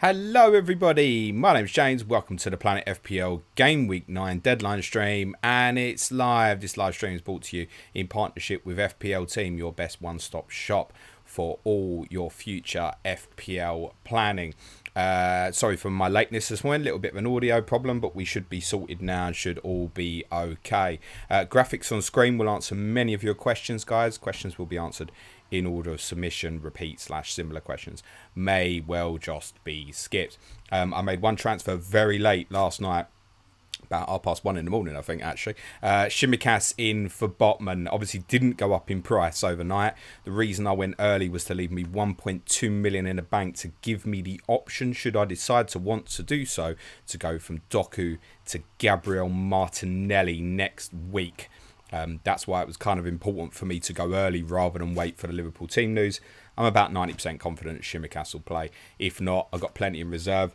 Hello everybody, my name's James, welcome to the Planet FPL Gameweek 9 Deadline stream, and it's live. This live stream is brought to you in partnership with FPL Team, your best one-stop shop for all your future FPL planning. Sorry for my lateness this morning, a little bit of an audio problem, but we should be sorted now and should all be okay. Graphics on screen will answer many of your questions, guys. Questions will be answered in order of submission. Repeat / similar questions may well just be skipped. I made one transfer very late last night, about 1:30 in the morning, I think, actually. Shimikas in for Botman. Obviously didn't go up in price overnight. The reason I went early was to leave me 1.2 million in the bank to give me the option, should I decide to want to do so, to go from Doku to Gabriel Martinelli next week. That's why it was kind of important for me to go early rather than wait for the Liverpool team news. I'm about 90% confident Shimikas will play. If not, I've got plenty in reserve.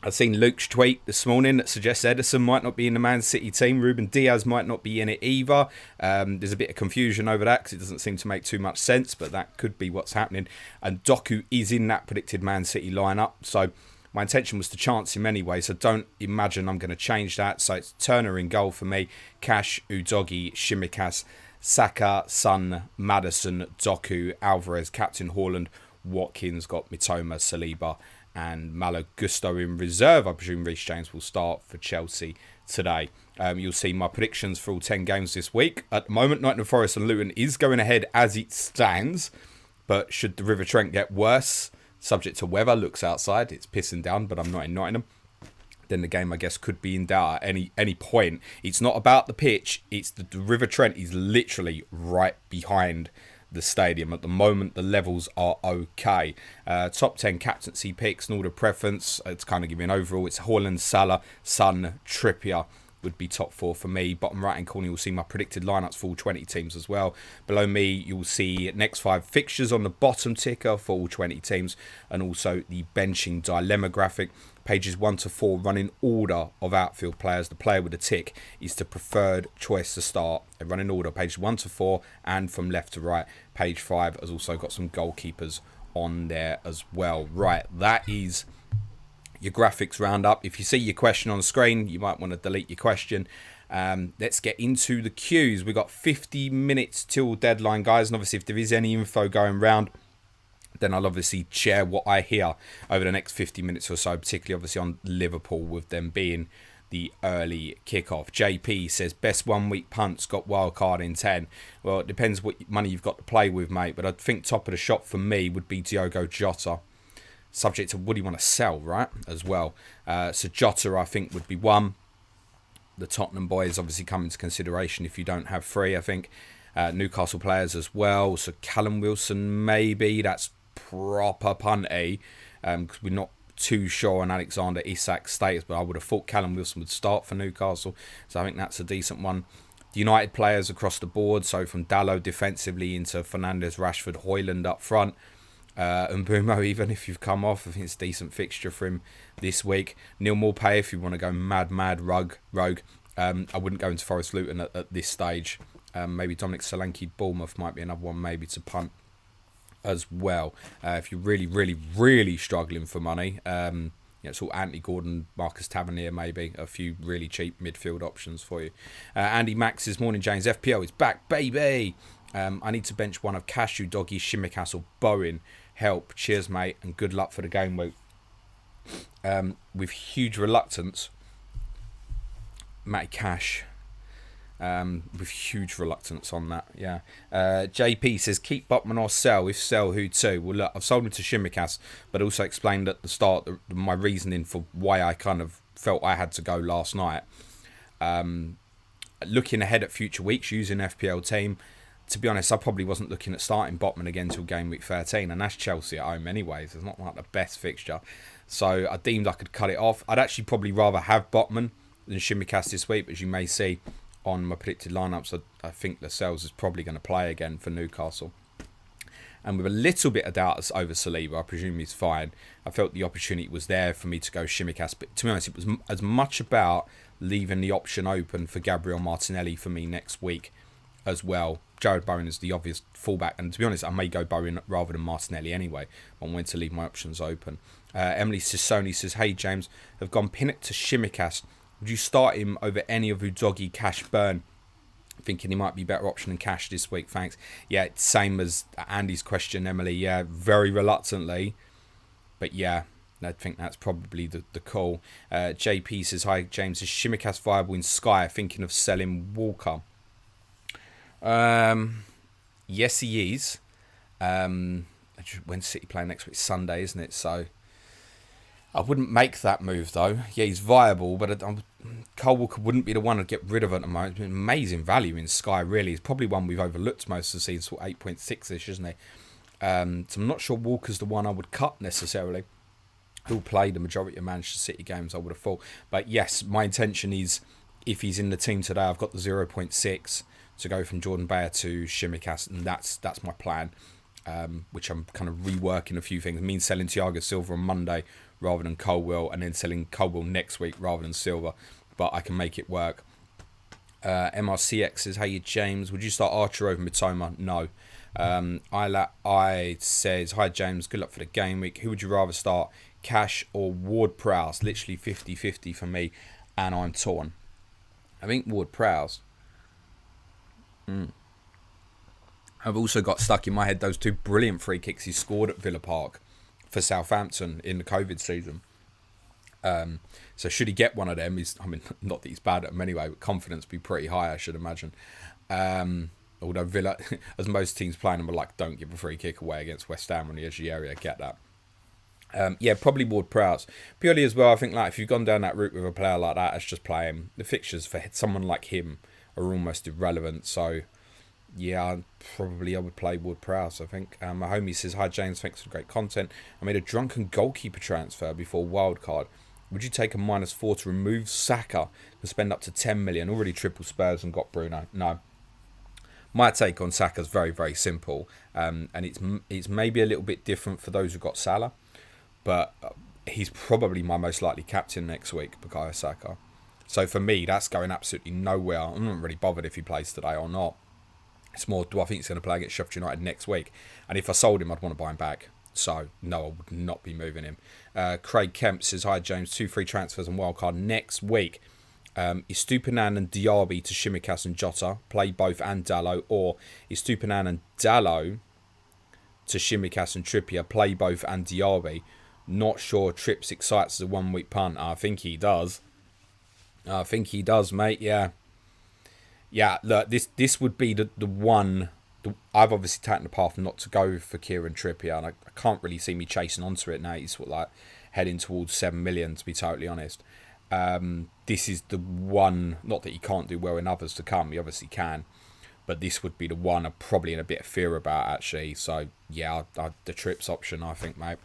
I've seen Luke's tweet this morning that suggests Ederson might not be in the Man City team. Ruben Diaz might not be in it either. There's a bit of confusion over that because it doesn't seem to make too much sense, but that could be what's happening. And Doku is in that predicted Man City lineup, so my intention was to chance him anyway, so don't imagine I'm going to change that. So it's Turner in goal for me, Cash, Udogi, Shimikas, Saka, Son, Maddison, Doku, Alvarez, Captain Haaland, Watkins, got Mitoma, Saliba and Malo Gusto in reserve. I presume Reece James will start for Chelsea today. You'll see my predictions for all 10 games this week. At the moment, Nottingham Forest and Luton is going ahead as it stands, but should the River Trent get worse, subject to weather, looks outside, it's pissing down, but I'm not in Nottingham, then the game, I guess, could be in doubt at any point. It's not about the pitch, it's the River Trent is literally right behind the stadium. At the moment, the levels are okay. Top 10 captaincy picks and order preference, it's kind of giving overall, it's Haaland, Salah, Son, Trippier would be top 4 for me. Bottom right hand corner, you'll see my predicted lineups for all 20 teams as well. Below me, you'll see next 5 fixtures on the bottom ticker for all 20 teams, and also the benching dilemma graphic. Pages 1 to 4 run in order of outfield players. The player with a tick is the preferred choice to start. They run in order, pages 1 to 4 and from left to right. Page 5 has also got some goalkeepers on there as well. Right, that is your graphics roundup. If you see your question on screen, you might want to delete your question. Let's get into the queues. We've got 50 minutes till deadline, guys, and obviously if there is any info going round, then I'll obviously share what I hear over the next 50 minutes or so, particularly obviously on Liverpool, with them being the early kickoff. JP says best 1 week punts, got Wildcard in 10. Well, it depends what money you've got to play with, mate, but I think top of the shop for me would be Diogo Jota, subject to what do you want to sell, right, as well. So Jota, I think, would be one. The Tottenham boys obviously come into consideration if you don't have 3, I think. Newcastle players as well. So Callum Wilson, maybe. That's proper punty, because we're not too sure on Alexander Isak's status, but I would have thought Callum Wilson would start for Newcastle. So I think that's a decent one. The United players across the board, so from Dalot defensively into Fernandes, Rashford, Højlund up front. And Mbumo, even if you've come off, I think it's a decent fixture for him this week. Neil Maupay, if you want to go mad rogue. I wouldn't go into Forest Luton at this stage. Maybe Dominic Solanke Bournemouth might be another one maybe to punt as well. If you're really struggling for money, it's all Anthony Gordon, Marcus Tavernier, maybe a few really cheap midfield options for you. Andy Max is morning, James. FPL is back, baby. I need to bench one of Cashew, Doggy, Shimikas or Bowen. Help. Cheers, mate, and good luck for the game week. With huge reluctance, Matty Cash. With huge reluctance on that, yeah. JP says keep Botman or sell. If sell, who to? Well, look, I've sold him to Shimikas, but also explained at the start my reasoning for why I kind of felt I had to go last night. Looking ahead at future weeks using FPL team, to be honest, I probably wasn't looking at starting Botman again till game week 13, and that's Chelsea at home anyways. It's not like the best fixture, so I deemed I could cut it off. I'd actually probably rather have Botman than Shimikas this week, as you may see on my predicted lineups. I think Lascelles is probably going to play again for Newcastle. And with a little bit of doubt over Saliba, I presume he's fine. I felt the opportunity was there for me to go Shimikas, but to be honest, it was as much about leaving the option open for Gabriel Martinelli for me next week as well. Jared Bowen is the obvious fallback, and to be honest, I may go Bowen rather than Martinelli anyway. I'm going to leave my options open. Emily Sissoni says, "Hey James, have gone Pinnock to Shimikas. Would you start him over any of Udogi, Cash, Burn? Thinking he might be a better option than Cash this week. Thanks." Yeah, same as Andy's question, Emily. Yeah, very reluctantly, but yeah, I think that's probably the call. JP says, "Hi James, is Shimikas viable in Sky? Thinking of selling Walker." Yes, he is. When City play next week, Sunday, isn't it? So I wouldn't make that move though. Yeah, he's viable, but Cole Walker wouldn't be the one to get rid of at the moment. It's been amazing value in Sky, really. It's probably one we've overlooked most of the season, sort of 8.6-ish, isn't he? So I'm not sure Walker's the one I would cut necessarily. Who'll play the majority of Manchester City games, I would have thought. But yes, my intention is, if he's in the team today, I've got the 0.6 to go from Jordan Bayer to Shimikas, and that's my plan, which I'm kind of reworking a few things. It means selling Thiago Silva on Monday rather than Colwell, and then selling Colwell next week rather than Silva, but I can make it work. MRCX says, "Hey James, would you start Archer over Mitoma?" No. I says, "Hi James, good luck for the game week. Who would you rather start, Cash or Ward-Prowse?" Literally 50-50 for me, and I'm torn. I think Ward-Prowse. I've also got stuck in my head those two brilliant free kicks he scored at Villa Park for Southampton in the COVID season. So should he get one of them, not that he's bad at them anyway, but confidence be pretty high, I should imagine. Although Villa, as most teams playing them, are like, don't give a free kick away against West Ham on the edge of the area. I get that. Yeah, probably Ward-Prowse. Purely as well, I think if you've gone down that route with a player like that, it's just play him. The fixtures for someone like him are almost irrelevant. So, yeah, I would play Ward-Prowse, I think. My homie says, "Hi James, thanks for great content. I made a drunken goalkeeper transfer before Wildcard. Would you take a -4 to remove Saka and spend up to 10 million? Already triple Spurs and got Bruno?" No. My take on Saka is very, very simple. And it's maybe a little bit different for those who got Salah. But he's probably my most likely captain next week, Bukayo Saka. So for me, that's going absolutely nowhere. I'm not really bothered if he plays today or not. It's more, do I think he's going to play against Sheffield United next week? And if I sold him, I'd want to buy him back. So, no, I would not be moving him. Craig Kemp says, "Hi, James. 2 free transfers on Wildcard next week. Estupinan and Diaby to Shimikas and Jota. Play both and Dallo. Or Estupinan and Dallo to Shimikas and Trippier. Play both and Diaby. Not sure Trips excites as a 1 week punt." I think he does. Mate. Yeah. Yeah, look, this would be the one. I've obviously taken the path not to go for Kieran Trippier, and I can't really see me chasing onto it now. He's sort of like heading towards 7 million, to be totally honest. This is the one, not that he can't do well in others to come, he obviously can, but this would be the one I'm probably in a bit of fear about, actually. So, yeah, the Trips option, I think, mate.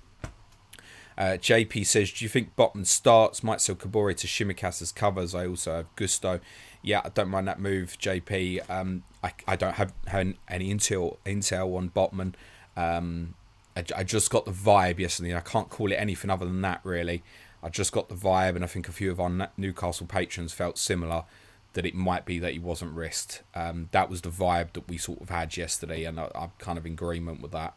JP says, "Do you think Botman starts? Might sell Kabore to Shimikas as covers. I also have Gusto." Yeah, I don't mind that move, JP. I don't have any intel on Botman. I just got the vibe yesterday. I can't call it anything other than that, really. I just got the vibe, and I think a few of our Newcastle patrons felt similar, that it might be that he wasn't risked. That was the vibe that we sort of had yesterday, and I'm kind of in agreement with that.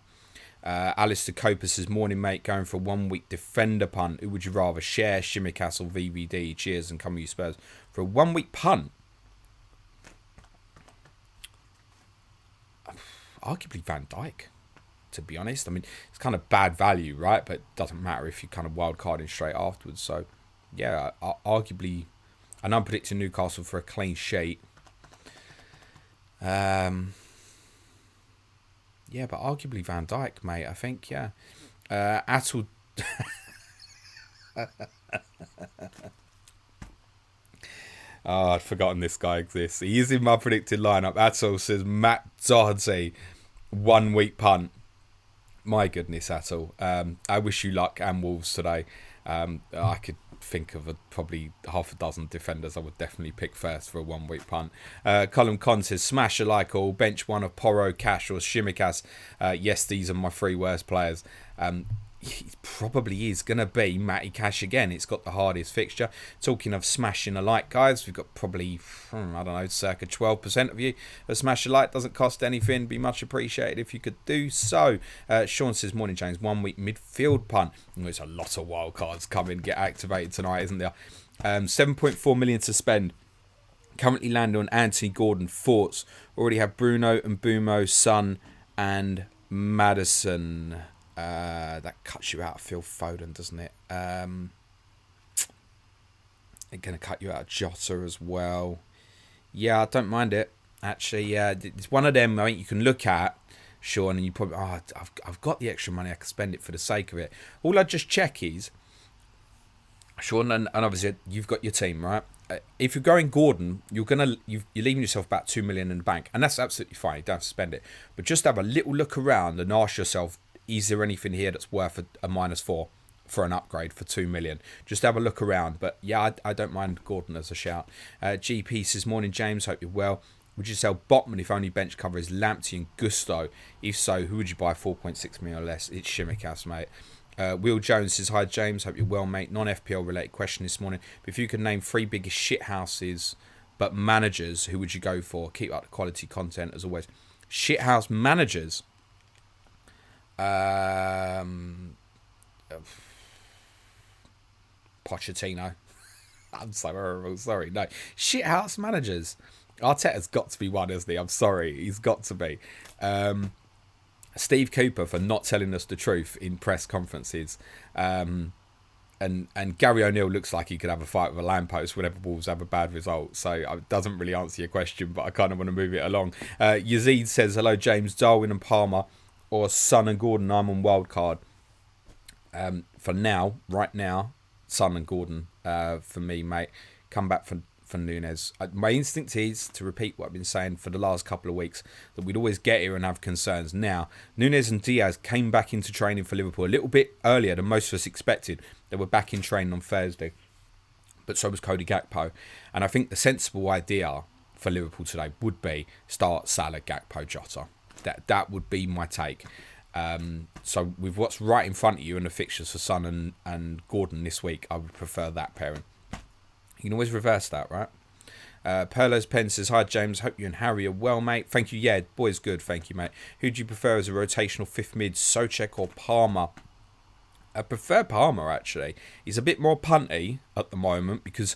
Alistair Coper says, "Morning, mate. Going for a 1 week defender punt. Who would you rather, share Shimikas or VVD? Cheers and come with you Spurs." For a 1 week punt, arguably Van Dijk, to be honest. I mean, it's kind of bad value, right? But it doesn't matter if you kind of wildcarding straight afterwards. So, yeah, arguably, and I'm predicting Newcastle for a clean sheet. Yeah, but arguably Van Dijk, mate. I think, yeah. Attel. Oh, I'd forgotten this guy exists. He is in my predicted lineup. Attel says Matt Doherty, 1 week punt. My goodness, Attel. I wish you luck and Wolves today. I could think of probably half a dozen defenders I would definitely pick first for a 1 week punt. Colin Con says, "Smash a like all. Bench one of Porro, Cash or Shimikas. Yes, these are my 3 worst players." it probably is going to be Matty Cash again. It's got the hardest fixture. Talking of smashing a like, guys, we've got probably, I don't know, circa 12% of you have smashed a like. Doesn't cost anything. Be much appreciated if you could do so. Sean says, morning, James. 1 week midfield punt. There's a lot of wild cards coming, get activated tonight, isn't there? 7.4 million to spend. Currently landing on Anthony Gordon, Thoughts. Already have Bruno and Bumo, Son and Maddison. That cuts you out of Phil Foden, doesn't it? They're going to cut you out of Jota as well. Yeah, I don't mind it. Actually, it's one of them I think you can look at, Sean, and you probably, I've got the extra money, I can spend it for the sake of it. All I just check is, Sean, and obviously you've got your team, right? If you're going Gordon, you're leaving yourself about 2 million in the bank, and that's absolutely fine. You don't have to spend it, but just have a little look around and ask yourself, is there anything here that's worth a -4 for an upgrade for 2 million? Just have a look around. But yeah, I don't mind Gordon as a shout. GP says, morning, James. Hope you're well. Would you sell Botman if only bench cover is Lamptey and Gusto? If so, who would you buy 4.6 million or less? It's Shimikas, mate. Will Jones says, hi, James. Hope you're well, mate. Non-FPL related question this morning. But if you could name 3 biggest shithouses but managers, who would you go for? Keep up the quality content as always. Shithouse managers. Pochettino. I'm so horrible. Sorry. No. Shithouse managers. Arteta's got to be one, hasn't he? I'm sorry. He's got to be. Steve Cooper for not telling us the truth in press conferences. And Gary O'Neill looks like he could have a fight with a lamppost whenever Wolves have a bad result. So it doesn't really answer your question, but I kind of want to move it along. Yazid says, hello, James, Darwin and Palmer, or Son and Gordon. I'm on Wildcard. For now, right now, Son and Gordon for me, mate. Come back for Nunes. My instinct is to repeat what I've been saying for the last couple of weeks, that we'd always get here and have concerns. Now, Nunes and Diaz came back into training for Liverpool a little bit earlier than most of us expected. They were back in training on Thursday, but so was Cody Gakpo. And I think the sensible idea for Liverpool today would be start Salah, Gakpo, Jota. That would be my take. So with what's right in front of you and the fixtures for Son and Gordon this week, I would prefer that pairing. You can always reverse that, right? Perlo's Pen says, hi, James. Hope you and Harry are well, mate. Thank you. Yeah, boy's good. Thank you, mate. Who do you prefer as a rotational fifth mid, Souček or Palmer? I prefer Palmer, actually. He's a bit more punty at the moment because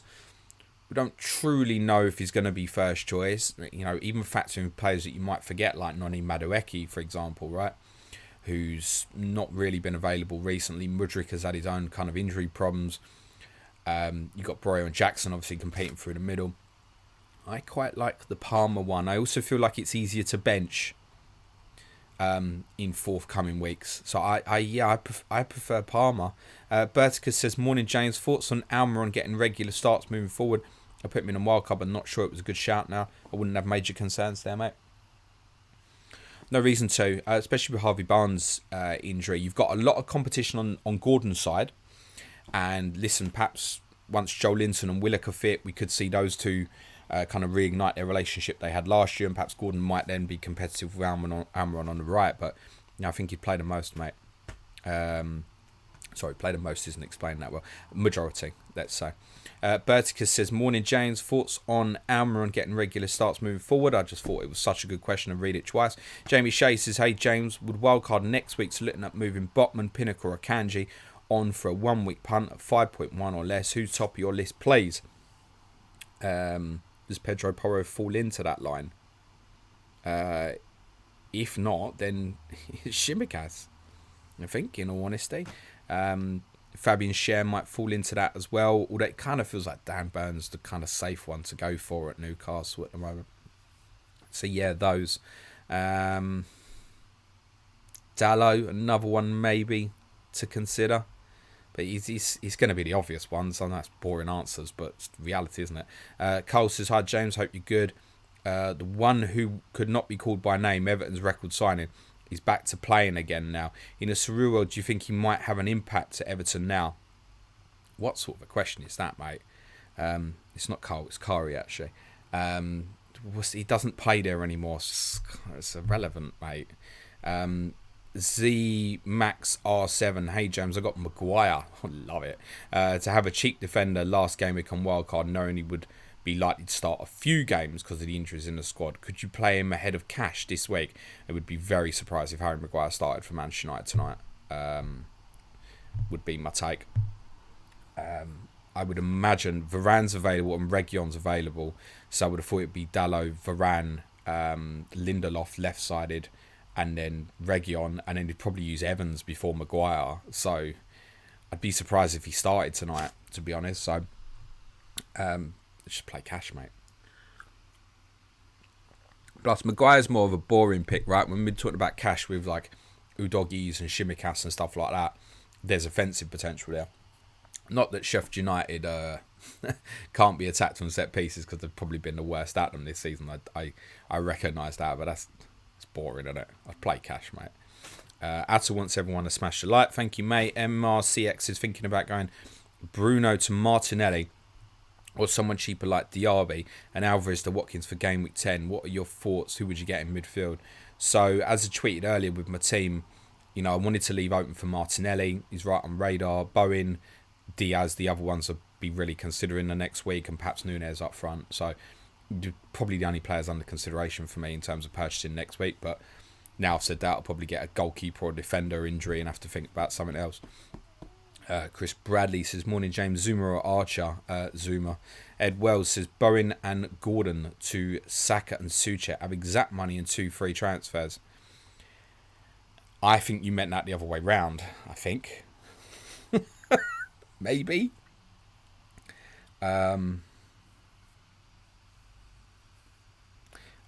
we don't truly know if he's going to be first choice. You know, even factoring players that you might forget, like Noni Madueke, for example, right? Who's not really been available recently. Mudryk has had his own kind of injury problems. You've got Broyo and Jackson obviously competing through the middle. I quite like the Palmer one. I also feel like it's easier to bench in forthcoming weeks. So I prefer Palmer. Berticus says, morning, James. Thoughts on Almiron getting regular starts moving forward? I put him in a wildcard, but not sure it was a good shout now. I wouldn't have major concerns there, mate. No reason to, especially with Harvey Barnes' injury. You've got a lot of competition on Gordon's side. And listen, perhaps once Joe Linton and Willock are fit, we could see those two kind of reignite their relationship they had last year. And perhaps Gordon might then be competitive with Almiron on the right. But I think he'd play the most, mate. Sorry, play the most isn't explained that well. Majority, let's say. Berticus says, morning, James. Thoughts on Almiron getting regular starts moving forward? I just thought it was such a good question and read it twice. Jamie Shea says, hey, James, would wildcard next week, so looking at moving Botman, Pinnock or Akanji on for a 1 week punt at 5.1 or less. Who's top of your list, please? Does Pedro Porro fall into that line? If not, then Shimikas, I think, in all honesty. Fabian Schär might fall into that as well, although it kind of feels like Dan Burns the kind of safe one to go for at Newcastle at the moment. So yeah, those. Dallo, another one maybe to consider. But he's going to be the obvious one, so that's boring answers, but it's reality, isn't it? Cole says, hi, James, hope you're good. The one who could not be called by name, Everton's record signing, is back to playing again now. In a surreal world, do you think he might have an impact to Everton now? What sort of a question is that, mate? It's not Cole, it's Kari, actually. He doesn't play there anymore. It's irrelevant, mate. Z Max R7. Hey James, I got Maguire. I love it. To have a cheap defender last game week on Wildcard, knowing he would be likely to start a few games because of the injuries in the squad. Could you play him ahead of Cash this week? I would be very surprised if Harry Maguire started for Manchester United tonight. Would be my take. I would imagine Varane's available and Reguilon's available, so I would have thought it'd be Dalot, Varane, Lindelof left-sided, and then Reguilon, and then he'd probably use Evans before Maguire. So I'd be surprised if he started tonight, to be honest. So just play Cash, mate. Plus, Maguire's more of a boring pick, right? When we're talking about Cash with like Udogis and Shimikas and stuff like that, there's offensive potential there. Not that Sheffield United can't be attacked from set pieces, because they've probably been the worst at them this season. I recognise that, but it's boring, isn't it? I'd play Cash, mate. Atta wants everyone to smash the like. Thank you, mate. MRCX is thinking about going Bruno to Martinelli or someone cheaper like Diaby and Alvarez to Watkins for game week 10. What are your thoughts? Who would you get in midfield? So, as I tweeted earlier with my team, you know, I wanted to leave open for Martinelli. He's right on radar. Bowen, Diaz, the other ones I'll be really considering the next week, and perhaps Nunez up front. So probably the only players under consideration for me in terms of purchasing next week. But now I've said that, I'll probably get a goalkeeper or defender injury and have to think about something else. Chris Bradley says, morning James, Zuma or Archer? Zuma. Ed Wells says, Bowen and Gordon to Saka and Suchet have exact money and 2 free transfers. I think you meant that the other way round, I think. Maybe. I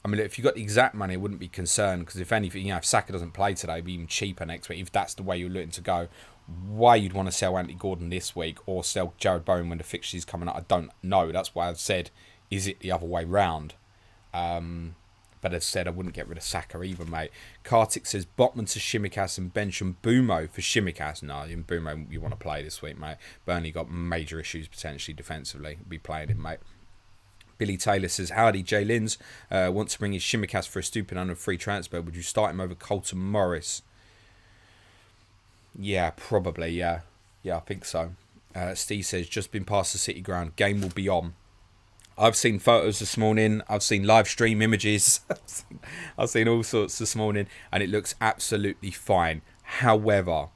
mean, if you got the exact money, I wouldn't be concerned, because if anything, you know, if Saka doesn't play today, it'd be even cheaper next week. If that's the way you're looking to go, why you'd want to sell Anthony Gordon this week or sell Jared Bowen when the fixture's coming up, I don't know. That's why I've said, is it the other way round? But as I said, I wouldn't get rid of Saka either, mate. Kartik says, Botman to Shimikas and bench and Bumo for Shimikas. No, in Bumo you want to play this week, mate. Burnley got major issues potentially defensively. Be playing him, mate. Billy Taylor says, howdy, Jay Lins. Wants to bring his Shimikas for a stupid under free transfer. Would you start him over Colton Morris? Yeah, probably, yeah. Yeah, I think so. Steve says, just been past the City ground. Game will be on. I've seen photos this morning. I've seen live stream images. I've seen all sorts this morning, and it looks absolutely fine. However,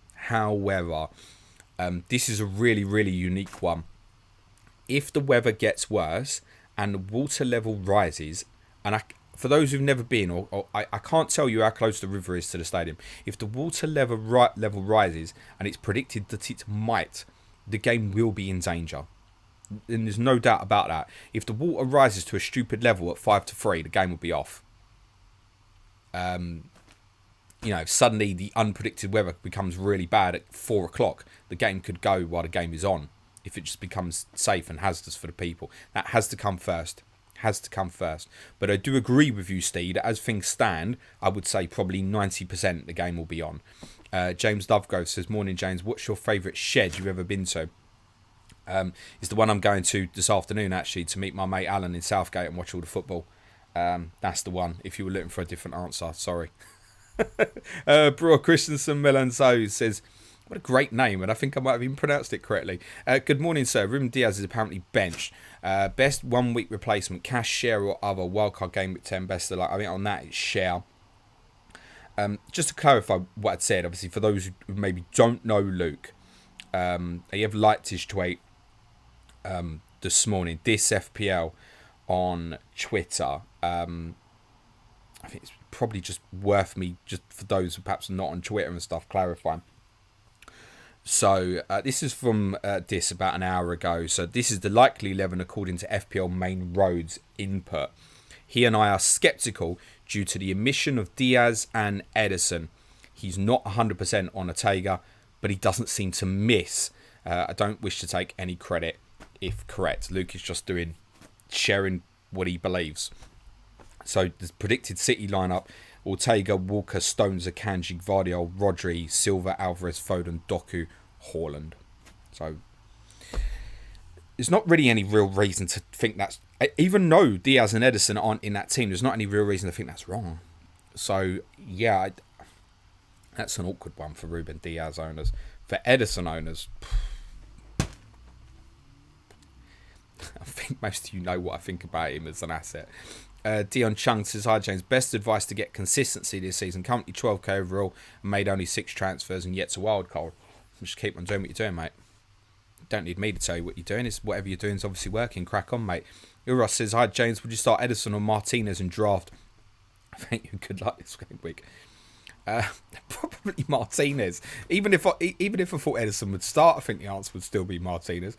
this is a really, really unique one. If the weather gets worse and the water level rises, and for those who've never been, or I can't tell you how close the river is to the stadium. If the water level rises and it's predicted that it might, the game will be in danger. And there's no doubt about that. If the water rises to a stupid level at 5-3, the game will be off. You know, if suddenly the unpredicted weather becomes really bad at 4 o'clock, the game could go while the game is on. If it just becomes safe and hazardous for the people, that has to come first. But I do agree with you, Steve, that as things stand, I would say probably 90% the game will be on. James Dovegrove says, morning James, what's your favourite shed you've ever been to? It's the one I'm going to this afternoon, actually, to meet my mate Alan in Southgate and watch all the football. That's the one, if you were looking for a different answer. Sorry. Brewer Christensen Melanzo says, what a great name, and I think I might have even pronounced it correctly. Good morning, sir. Ruben Diaz is apparently benched. Best 1 week replacement, Cash, Share or other. Wildcard game week 10, best of luck. I mean, on that, it's Share. Just to clarify what I'd said, obviously, for those who maybe don't know Luke, he have liked his tweet this morning, this FPL on Twitter. I think it's probably just worth me, just for those who perhaps not on Twitter and stuff, clarifying. So this is from this about an hour ago. So this is the likely 11 according to FPL Main Roads input. He and I are sceptical due to the omission of Diaz and Edison. He's not 100% on Ortega, but he doesn't seem to miss. I don't wish to take any credit if correct. Luke is just sharing what he believes. So the predicted City lineup: Ortega, Walker, Stones, Akanji, Gvardiol, Rodri, Silva, Alvarez, Foden, Doku, Haaland. So there's not really any real reason to think that's... Even though Diaz and Edison aren't in that team, there's not any real reason to think that's wrong. So, yeah, That's an awkward one for Ruben Diaz owners. For Edison owners, I think most of you know what I think about him as an asset. Dion Chung says, hi James, best advice to get consistency this season. Currently 12k overall and made only 6 transfers and yet to wildcard. Just keep on doing what you're doing, mate. Don't need me to tell you what you're doing. It's whatever you're doing is obviously working. Crack on, mate. Uros says, hi James, would you start Edison or Martinez in draft? I think you could like this game week. Probably Martinez. Even if I thought Edison would start, I think the answer would still be Martinez.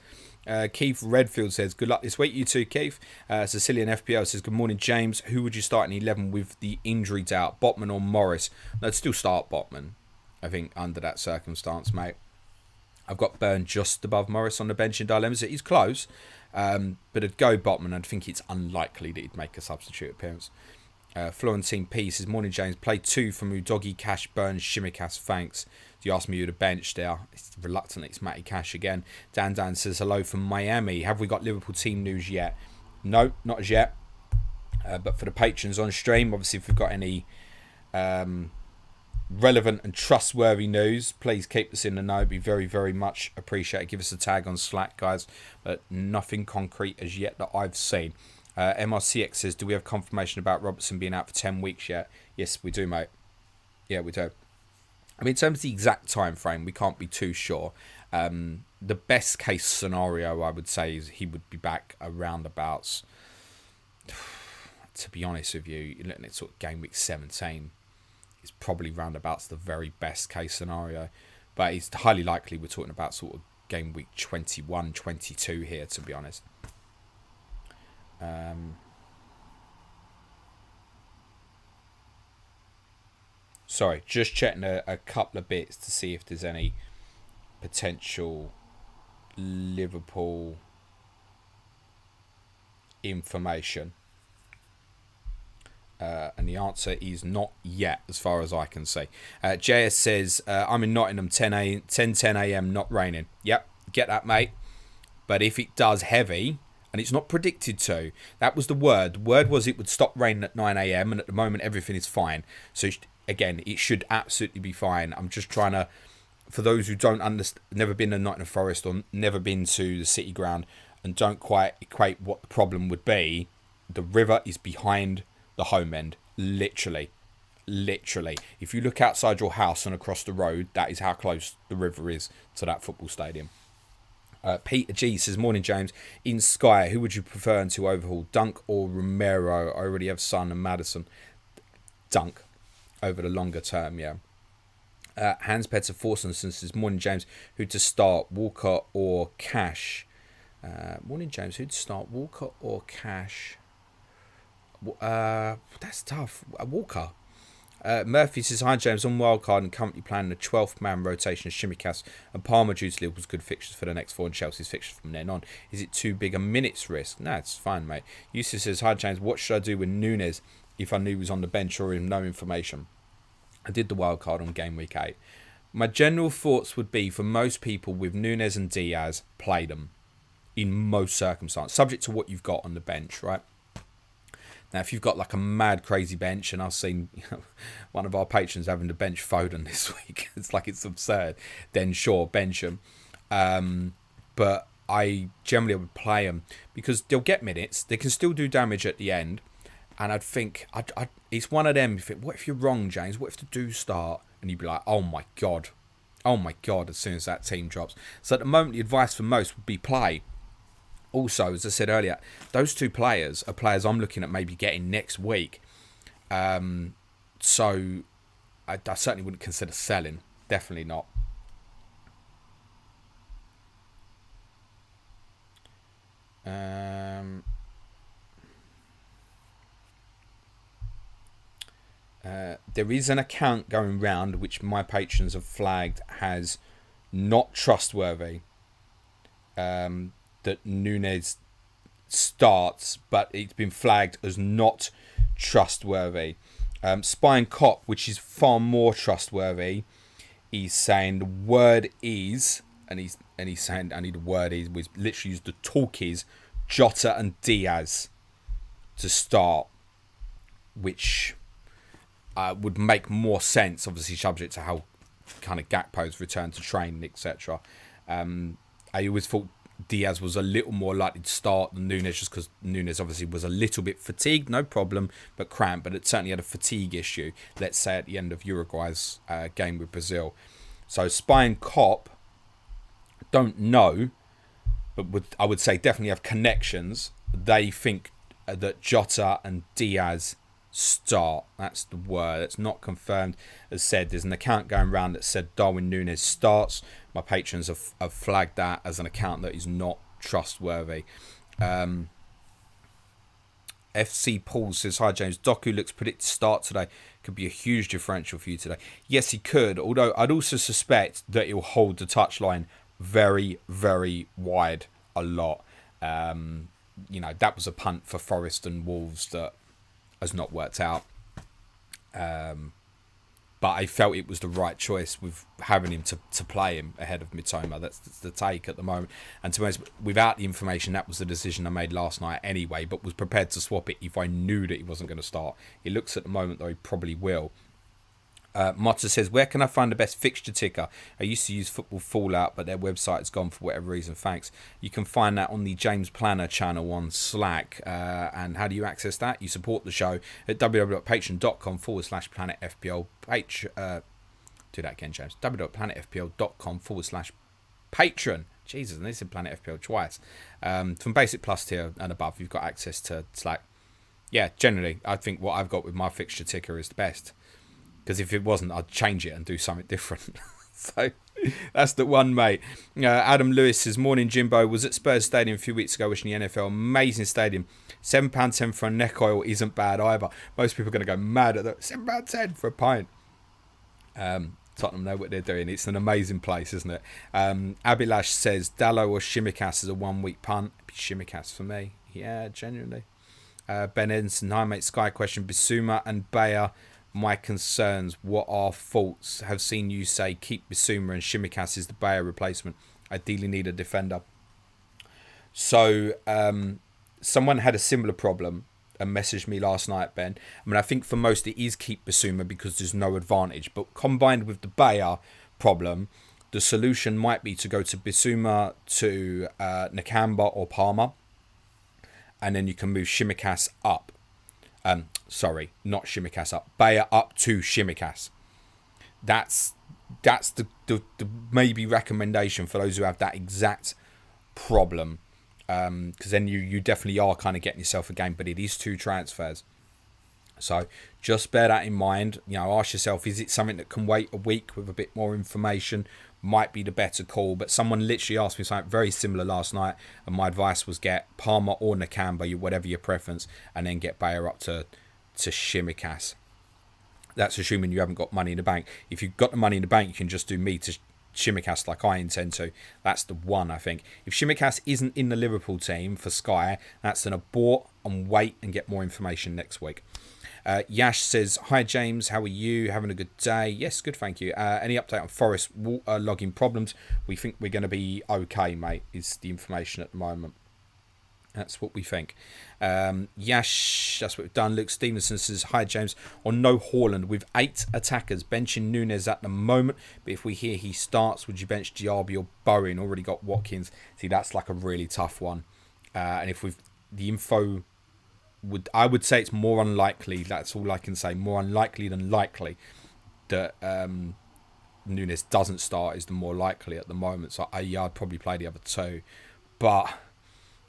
Keith Redfield says, good luck this week, you too, Keith. Sicilian FPL says, good morning, James. Who would you start in 11 with the injury doubt, Botman or Morris? I'd still start Botman, I think, under that circumstance, mate. I've got Burn just above Morris on the bench in dilemmas. He's close, but I'd go Botman. I think it's unlikely that he'd make a substitute appearance. Florentine P says, morning James, play 2 from Udogi, Cash, Burns, Shimikas, thanks. You asked me who to bench there. It's reluctantly, it's Matty Cash again. Dan says, hello from Miami. Have we got Liverpool team news yet? No, not as yet. But for the patrons on stream, obviously if we've got any relevant and trustworthy news, please keep us in the know. It'd be very, very much appreciated. Give us a tag on Slack, guys. But nothing concrete as yet that I've seen. MRCX says, do we have confirmation about Robertson being out for 10 weeks yet? Yes, we do, mate. Yeah, we do. I mean, in terms of the exact time frame, we can't be too sure. The best case scenario, I would say, is he would be back around about, to be honest with you, looking at sort of game week 17, it's probably roundabouts the very best case scenario. But it's highly likely we're talking about sort of game week 21, 22 here, to be honest. Sorry, just checking a couple of bits to see if there's any potential Liverpool information. And the answer is not yet, as far as I can see. JS says, I'm in Nottingham, 10 a.m, not raining. Yep, get that, mate. But if it does heavy, and it's not predicted to, that was the word. The word was it would stop raining at 9 a.m, and at the moment everything is fine. So again, it should absolutely be fine. I'm just trying to, for those who don't understand, never been to Nottingham Forest or never been to the City Ground and don't quite equate what the problem would be, the river is behind the home end, literally. If you look outside your house and across the road, that is how close the river is to that football stadium. Peter G says, morning James, in Sky, who would you prefer to overhaul, Dunk or Romero? I already have Son and Maddison. Dunk over the longer term, yeah. Hans Petter Forsenson says, morning James, who to start, Walker or Cash? Morning James, who to start, Walker or Cash? That's tough. Walker. Murphy says, hi James, on Wildcard and currently planning a 12th man rotation of Shimikas and Palmer due to Liverpool's good fixtures for the next 4 and Chelsea's fixtures from then on. Is it too big a minutes risk? No, it's fine, mate. Yusuf says, hi James, what should I do with Nunes if I knew he was on the bench or in no information? I did the Wildcard on game week 8. My general thoughts would be, for most people with Nunes and Diaz, play them in most circumstances, subject to what you've got on the bench, right? Now, if you've got like a mad, crazy bench, and I've seen one of our patrons having to bench Foden this week, it's like it's absurd, then sure, bench them. But I generally would play them because they'll get minutes. They can still do damage at the end. And I'd think, it's one of them. What if you're wrong, James? What if they do start? And you'd be like, oh my God, as soon as that team drops. So at the moment, the advice for most would be play. Also, as I said earlier, those 2 players are players I'm looking at maybe getting next week. So I certainly wouldn't consider selling. Definitely not. There is an account going round which my patrons have flagged has not trustworthy. That Nunes starts, but it's been flagged as not trustworthy. Spine Cop, which is far more trustworthy, he's saying the word is, and he's saying I need the word is, we literally used the talk is Jota and Diaz to start, which would make more sense, obviously subject to how kind of Gakpo's return to training, etc. I always thought Diaz was a little more likely to start than Nunes, just because Nunes obviously was a little bit fatigued, no problem, but cramped, but it certainly had a fatigue issue, let's say at the end of Uruguay's game with Brazil. So Spy and Cop, don't know, but I would say definitely have connections. They think that Jota and Diaz start. That's the word. It's not confirmed. As said, there's an account going around that said Darwin Núñez starts. My patrons have flagged that as an account that is not trustworthy. FC Paul says, hi James, Doku looks predicted to start today. Could be a huge differential for you today. Yes, he could, although I'd also suspect that he'll hold the touchline very, very wide a lot. That was a punt for Forest and Wolves that has not worked out. But I felt it was the right choice with having him to play him ahead of Mitoma. That's the take at the moment. And to be honest, without the information, that was the decision I made last night anyway, but was prepared to swap it if I knew that he wasn't going to start. It looks at the moment though he probably will. Motta says, where can I find the best fixture ticker? I used to use Football Fallout, but their website's gone for whatever reason. Thanks. You can find that on the James Planner channel on Slack. And how do you access that? You support the show at www.patreon.com/planetfpl. Do that again, James. www.planetfpl.com/patron. Jesus, and this is Planet FPL twice. From Basic Plus tier and above, you've got access to Slack. Yeah, generally, I think what I've got with my fixture ticker is the best. Because if it wasn't, I'd change it and do something different. So that's the one, mate. Adam Lewis says, morning, Jimbo. Was at Spurs Stadium a few weeks ago wishing the NFL. Amazing stadium. £7.10 for a neck oil isn't bad either. Most people are going to go mad at that. £7.10 for a pint. Tottenham know what they're doing. It's an amazing place, isn't it? Abilash says, Dallo or Shimikas is a 1 week punt. Shimikas for me. Yeah, genuinely. Ben Edson, hi mate. Sky question. Bissouma and Bayer. My concerns, what are faults? Have seen you say keep Bissouma and Shimikas is the Bayer replacement. Ideally need a defender. So someone had a similar problem and messaged me last night, Ben. I mean, I think for most it is keep Bissouma because there's no advantage. But combined with the Bayer problem, the solution might be to go to Bissouma to Nakamba or Palmer. And then you can move Shimikas up. Sorry, not Shimikas up. Bayer up to Shimikas. That's the maybe recommendation for those who have that exact problem. Because then you definitely are kind of getting yourself a game, but it is 2 transfers. So just bear that in mind. Ask yourself, is it something that can wait a week with a bit more information? Might be the better call. But someone literally asked me something very similar last night, and my advice was get Palmer or Nakamba, whatever your preference, and then get Bayer up to Shimikas. That's assuming you haven't got money in the bank. If you've got the money in the bank, you can just do me to Shimikas like I intend to. That's the one, I think. If Shimikas isn't in the Liverpool team for Sky, that's an abort and wait and get more information next week. Yash says, hi James, how are you? Having a good day? Yes, good, thank you. Any update on Forest logging problems? We think we're going to be okay, mate, is the information at the moment. That's what we think. Yash, that's what we've done. Luke Stevenson says, hi James, on no Haaland with 8 attackers, benching Nunes at the moment, but if we hear he starts, would you bench Diaby or Bowen? Already got Watkins. See, that's like a really tough one. And if we've the info, I would say it's more unlikely, that's all I can say, more unlikely than likely that Nunes doesn't start is the more likely at the moment. So I'd probably play the other 2. But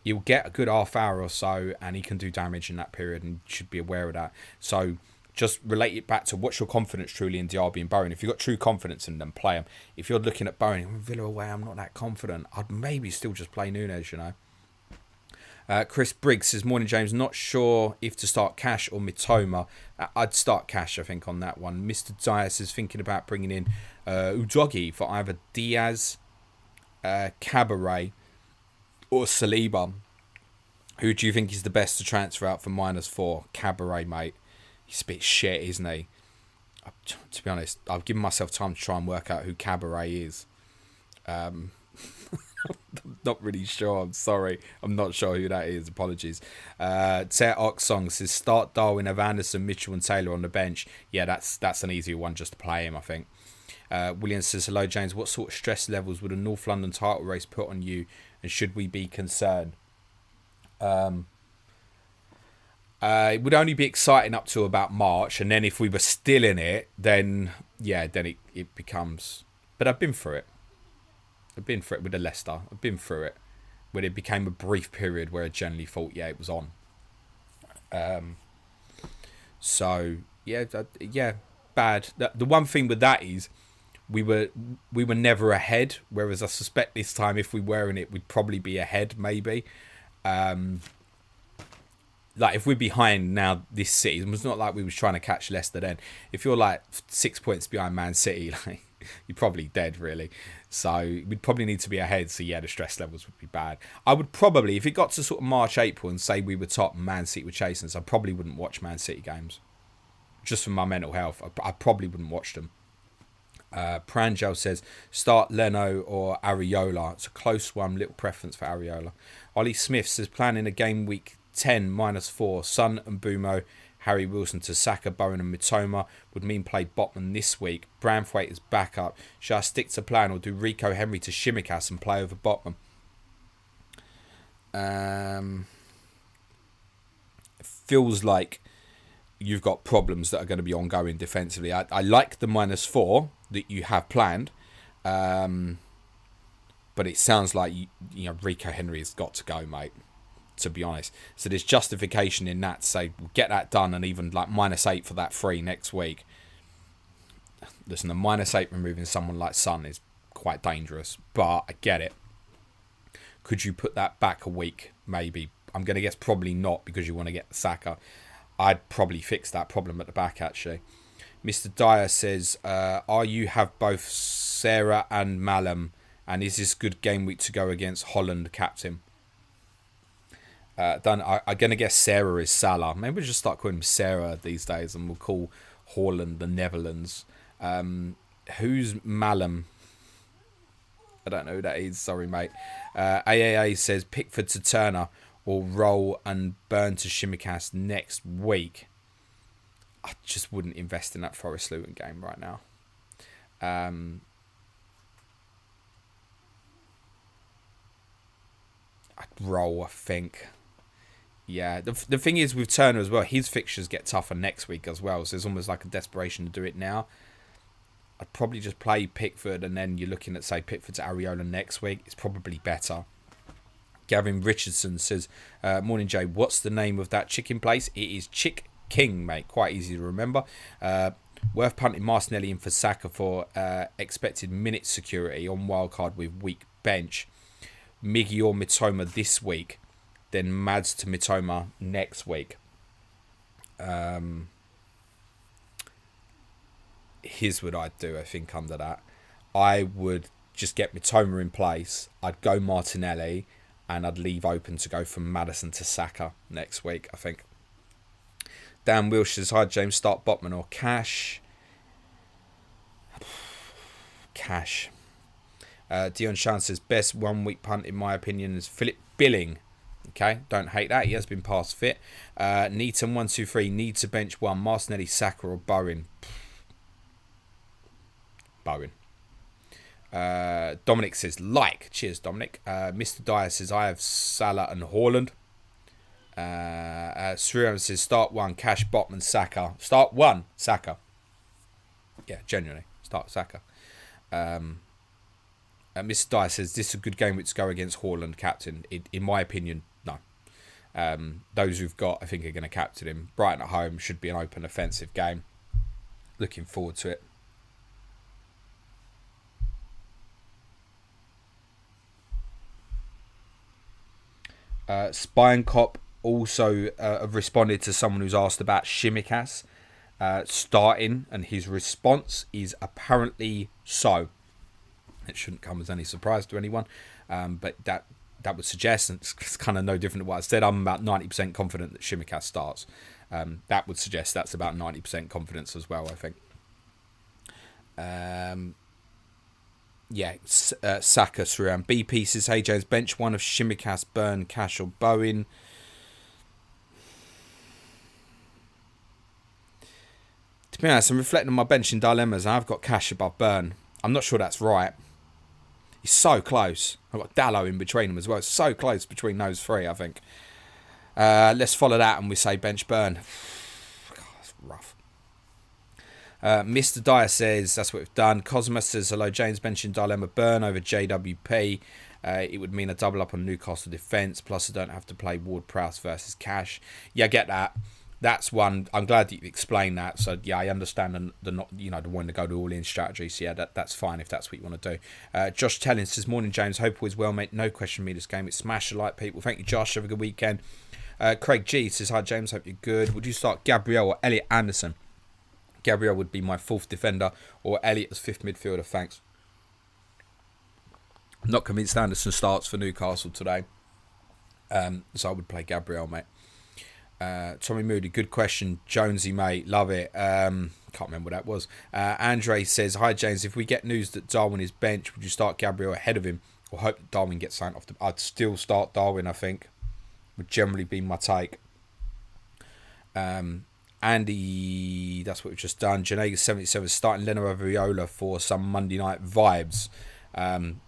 you'll get a good half hour or so and he can do damage in that period and you should be aware of that. So just relate it back to what's your confidence truly in Diaby and Bowen. If you've got true confidence in them, play them. If you're looking at Bowen, Villa away, I'm not that confident, I'd maybe still just play Nunes, Chris Briggs says, morning James, not sure if to start Cash or Mitoma. I'd start Cash, I think, on that one. Mr. Dias is thinking about bringing in Udogi for either Diaz, Cabaret or Saliba. Who do you think is the best to transfer out for -4? Cabaret, mate. He's a bit shit, isn't he? To be honest, I've given myself time to try and work out who Cabaret is. Not really sure. I'm sorry. I'm not sure who that is. Apologies. Ter Oxong says start Darwin, Anderson, Mitchell, and Taylor on the bench. Yeah, that's an easier one just to play him, I think. Williams says hello, James. What sort of stress levels would a North London title race put on you, and should we be concerned? It would only be exciting up to about March, and then if we were still in it, then it becomes. But I've been through it. I've been through it with the Leicester. I've been through it when it became a brief period where I generally thought, it was on. Bad. The one thing with that is we were never ahead, whereas I suspect this time if we were in it, we'd probably be ahead, maybe. Like if we're behind now this season, it's not like we was trying to catch Leicester then. If you're like 6 points behind Man City, like you're probably dead, really. So we'd probably need to be ahead. So the stress levels would be bad. I would probably, if it got to sort of March, April, and say we were top and Man City were chasing us, I probably wouldn't watch Man City games. Just for my mental health, I probably wouldn't watch them. Pranjal says, start Leno or Areola. It's a close one, little preference for Areola. Ollie Smith says, planning a game week 10 -4. Son and Bumo, Harry Wilson to Saka, Bowen and Mitoma would mean play Botman this week. Branthwaite is back up. Shall I stick to plan or do Rico Henry to Shimikas and play over Botman? It feels like you've got problems that are going to be ongoing defensively. I like the -4 that you have planned, but it sounds like Rico Henry has got to go, mate, to be honest. So there's justification in that to say, we'll get that done, and even like -8 for that free next week. Listen, the -8 removing someone like Son is quite dangerous, but I get it. Could you put that back a week? Maybe. I'm going to guess probably not, because you want to get the Saka. I'd probably fix that problem at the back, actually. Mr. Dyer says, you have both Sarah and Malum, and is this good game week to go against Holland captain? I'm going to guess Sarah is Salah. Maybe we'll just start calling him Sarah these days, and we'll call Holland the Netherlands. Who's Malum? I don't know who that is. Sorry, mate. AAA says Pickford to Turner or Roll and Burn to Shimikas next week. I just wouldn't invest in that Forest Luton game right now. I'd Roll, I think. Yeah, the thing is with Turner as well, his fixtures get tougher next week as well, so there's almost like a desperation to do it now. I'd probably just play Pickford, and then you're looking at, say, Pickford to Areola next week. It's probably better. Gavin Richardson says, morning, Jay. What's the name of that chicken place? It is Chick King, mate. Quite easy to remember. Worth punting Martinelli in for Saka for expected minute security on wildcard with weak bench. Miggy or Mitoma this week. Then Mads to Mitoma next week. Here's what I'd do, I think, under that. I would just get Mitoma in place. I'd go Martinelli, and I'd leave open to go from Maddison to Saka next week, I think. Dan Wilsh says, hi, James, start Botman or Cash? Cash. Dion Shan says, best 1 week punt, in my opinion, is Philip Billing. Okay, don't hate that. He has been past fit. Neaton 123 need to bench one. Martinelli, Saka or Bowen. Bowen. Dominic says like. Cheers, Dominic. Mr. Dyer says I have Salah and Haaland. Sriram says start one. Cash, Botman, Saka. Start one. Saka. Yeah, genuinely start Saka. Mr. Dyer says this is a good game to go against Haaland captain. In my opinion, no. Those who've got, I think, are going to captain him. Brighton at home should be an open offensive game. Looking forward to it. Spine Cop also responded to someone who's asked about Shimikas starting, and his response is apparently so. It shouldn't come as any surprise to anyone, but that would suggest, and it's kind of no different to what I said, I'm about 90% confident that Shimikas starts. That would suggest that's about 90% confidence as well, I think. Yeah, Saka through and B pieces. Hey James, bench one of Shimikas, Burn, Cash or Bowen. To be honest, I'm reflecting on my benching dilemmas and I've got Cash above Burn. I'm not sure that's right. He's so close. I've got Dallo in between them as well. It's so close between those three, I think. Let's follow that and we say bench Burn. God, that's rough. Mr. Dyer says that's what we've done. Cosmos says hello James, benching dilemma Burn over JWP. It would mean a double up on Newcastle defence. Plus I don't have to play Ward-Prowse versus Cash. Yeah, I get that. That's one. I'm glad that you explained that. So yeah, I understand the not the one to go to all-in strategy. So yeah, that's fine if that's what you want to do. Josh Tellin says morning James. Hope all is well, mate. No question me this game. It's smash a like people. Thank you, Josh. Have a good weekend. Craig G says hi James. Hope you're good. Would you start Gabriel or Elliot Anderson? Gabriel would be my fourth defender, or Elliot as fifth midfielder. Thanks. I'm not convinced Anderson starts for Newcastle today, so I would play Gabriel, mate. Tommy Moody, good question. Jonesy, mate, love it. Can't remember what that was. Andre says, hi James, if we get news that Darwin is bench, would you start Gabriel ahead of him, or hope that Darwin gets signed off? I'd still start Darwin, I think. Would generally be my take. Andy, that's what we've just done. Janega77 starting Leno over Viola for some Monday night vibes.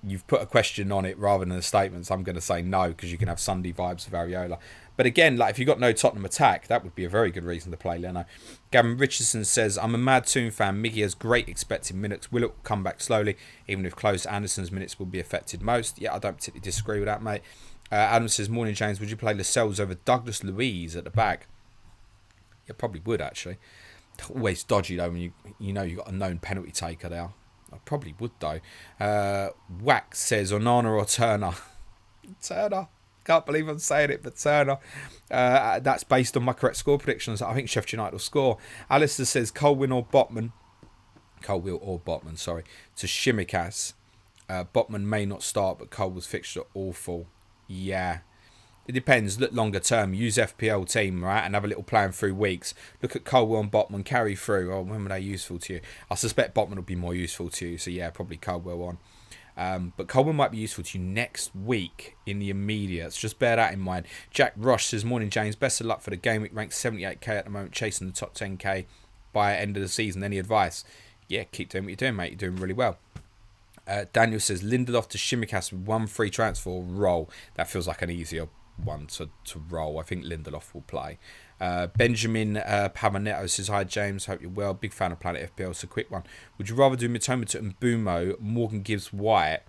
You've put a question on it rather than a statement, so I'm going to say no, because you can have Sunday vibes of Ariola. But again, like if you've got no Tottenham attack, that would be a very good reason to play Leno. Gavin Richardson says, I'm a mad Toon fan. Miggy has great expected minutes. Will it come back slowly, even if close? Anderson's minutes will be affected most. Yeah, I don't particularly disagree with that, mate. Adam says, morning James, would you play Lascelles over Douglas Luiz at the back? Yeah, probably would actually. Always dodgy though when you know you've got a known penalty taker there. I probably would though. Wax says Onana or Turner. Turner. Can't believe I'm saying it, but Turner. That's based on my correct score predictions. I think Sheffield United will score. Alistair says Colwill or Botman, sorry, to Shimikas. Botman may not start, but Colwill's fixture are awful. Yeah. It depends. Look longer term. Use FPL team, right? And have a little plan through weeks. Look at Colwell and Botman. Carry through. Oh, when were they useful to you? I suspect Botman will be more useful to you. So, yeah, probably Colwell on. But Colwell might be useful to you next week in the immediates. Just bear that in mind. Jack Rush says, morning, James. Best of luck for the game week. Ranked 78k at the moment. Chasing the top 10k by end of the season. Any advice? Yeah, keep doing what you're doing, mate. You're doing really well. Daniel says, Lindelof to Shimikas with one free transfer or roll. That feels like an easier one to roll. I think Lindelof will play. Benjamin Pavanetto says, hi James, hope you're well. Big fan of Planet FPL. So quick one. Would you rather do Mitoma to Mbumo, Morgan Gibbs White,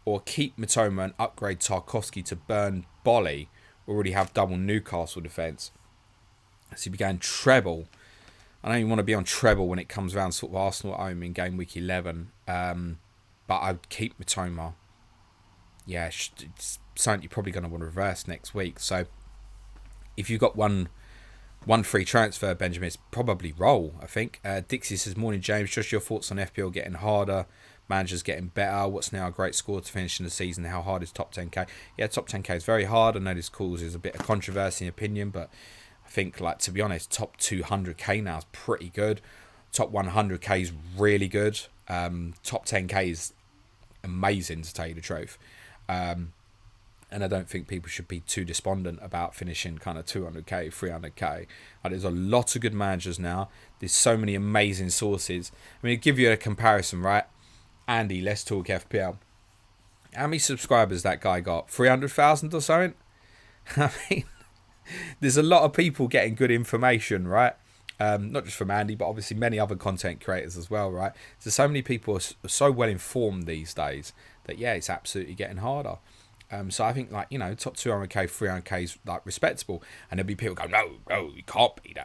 or keep Mitoma and upgrade Tarkovsky to Burn Bolly? Already have double Newcastle defence. So you began treble. I don't even want to be on treble when it comes around sort of Arsenal at home in game week 11. But I'd keep Mitoma. Yeah, it's something you're probably going to want to reverse next week. So if you've got one free transfer, Benjamin, it's probably roll, I think. Dixie says, morning James, just your thoughts on FPL getting harder, managers getting better, what's now a great score to finish in the season, how hard is top 10k? Yeah, top 10k is very hard. I know this causes a bit of controversy and opinion, but I think, like, to be honest, top 200k now is pretty good. Top 100k is really good. Top 10k is amazing, to tell you the truth. And I don't think people should be too despondent about finishing kind of 200k, 300k. There's a lot of good managers now. There's so many amazing sources. I mean, to give you a comparison, right? Andy, let's talk FPL. How many subscribers that guy got? 300,000 or something? I mean, there's a lot of people getting good information, right? Not just from Andy, but obviously many other content creators as well, right? So many people are so well informed these days that, yeah, it's absolutely getting harder. So I think, like, you know, top 200k, 300k is like respectable, and there'll be people go, no, it can't be.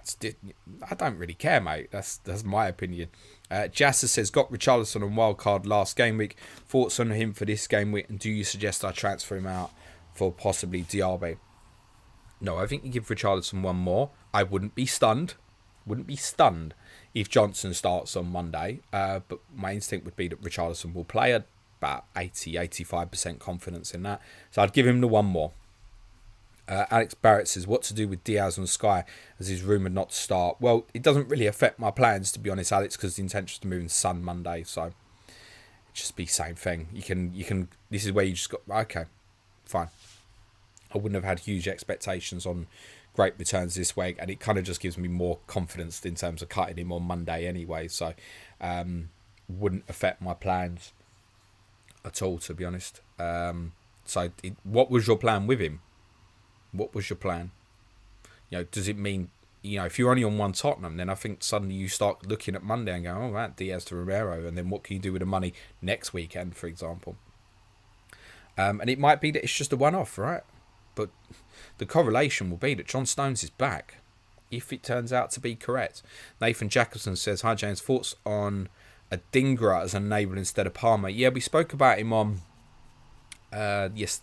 I don't really care, mate. That's my opinion. Jasser says, got Richarlison on Wildcard last game week. Thoughts on him for this game week, and do you suggest I transfer him out for possibly Diaby? No, I think you give Richarlison one more. I wouldn't be stunned if Johnson starts on Monday, but my instinct would be that Richarlison will play at about 80-85% confidence in that, so I'd give him the one more. Alex Barrett says, what to do with Diaz on Sky as he's rumoured not to start? Well, it doesn't really affect my plans, to be honest, Alex, because the intention is to move in Sun Monday, so just be same thing. You can. This is where you just got okay, fine. I wouldn't have had huge expectations on great returns this week, and it kind of just gives me more confidence in terms of cutting him on Monday anyway. So, wouldn't affect my plans at all, to be honest. What was your plan with him? What was your plan? Does it mean, if you're only on one Tottenham, then I think suddenly you start looking at Monday and going, oh, right, Diaz to Romero, and then what can you do with the money next weekend, for example? And it might be that it's just a one-off, right? But the correlation will be that John Stones is back, if it turns out to be correct. Nathan Jacobson says, hi James, thoughts on a Dingra as an enabler instead of Palmer? Yeah, we spoke about him on Thursday's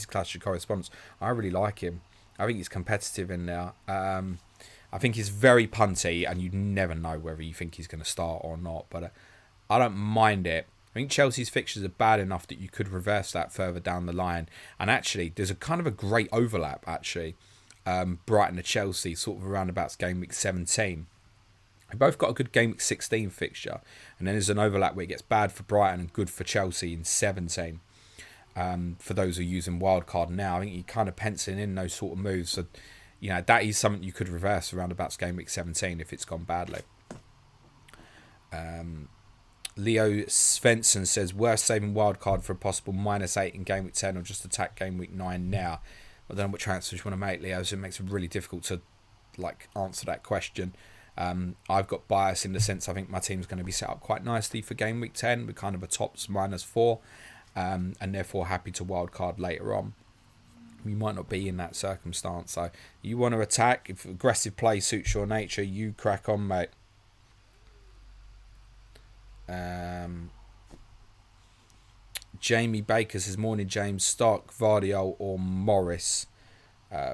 Clash of Correspondence. I really like him. I think he's competitive in there. I think he's very punty, and you never know whether you think he's going to start or not. But I don't mind it. I think Chelsea's fixtures are bad enough that you could reverse that further down the line. And actually, there's a kind of a great overlap, actually. Brighton to Chelsea, sort of around about game week 17. They both got a good game week 16 fixture. And then there's an overlap where it gets bad for Brighton and good for Chelsea in 17. For those who are using Wildcard now, I think you're kind of penciling in those sort of moves. So, that is something you could reverse around about game week 17 if it's gone badly. Leo Svensson says, worth saving Wildcard for a possible -8 in game week 10 or just attack game week 9 now? I don't know what transfers you want to make, Leo, so it makes it really difficult to answer that question. I've got bias in the sense I think my team's going to be set up quite nicely for game week 10 with kind of a tops -4. And therefore happy to wildcard later on. You might not be in that circumstance, so you want to attack. If aggressive play suits your nature, you crack on, mate. Jamie Baker says, morning James, Stark, Vardiol or Morris?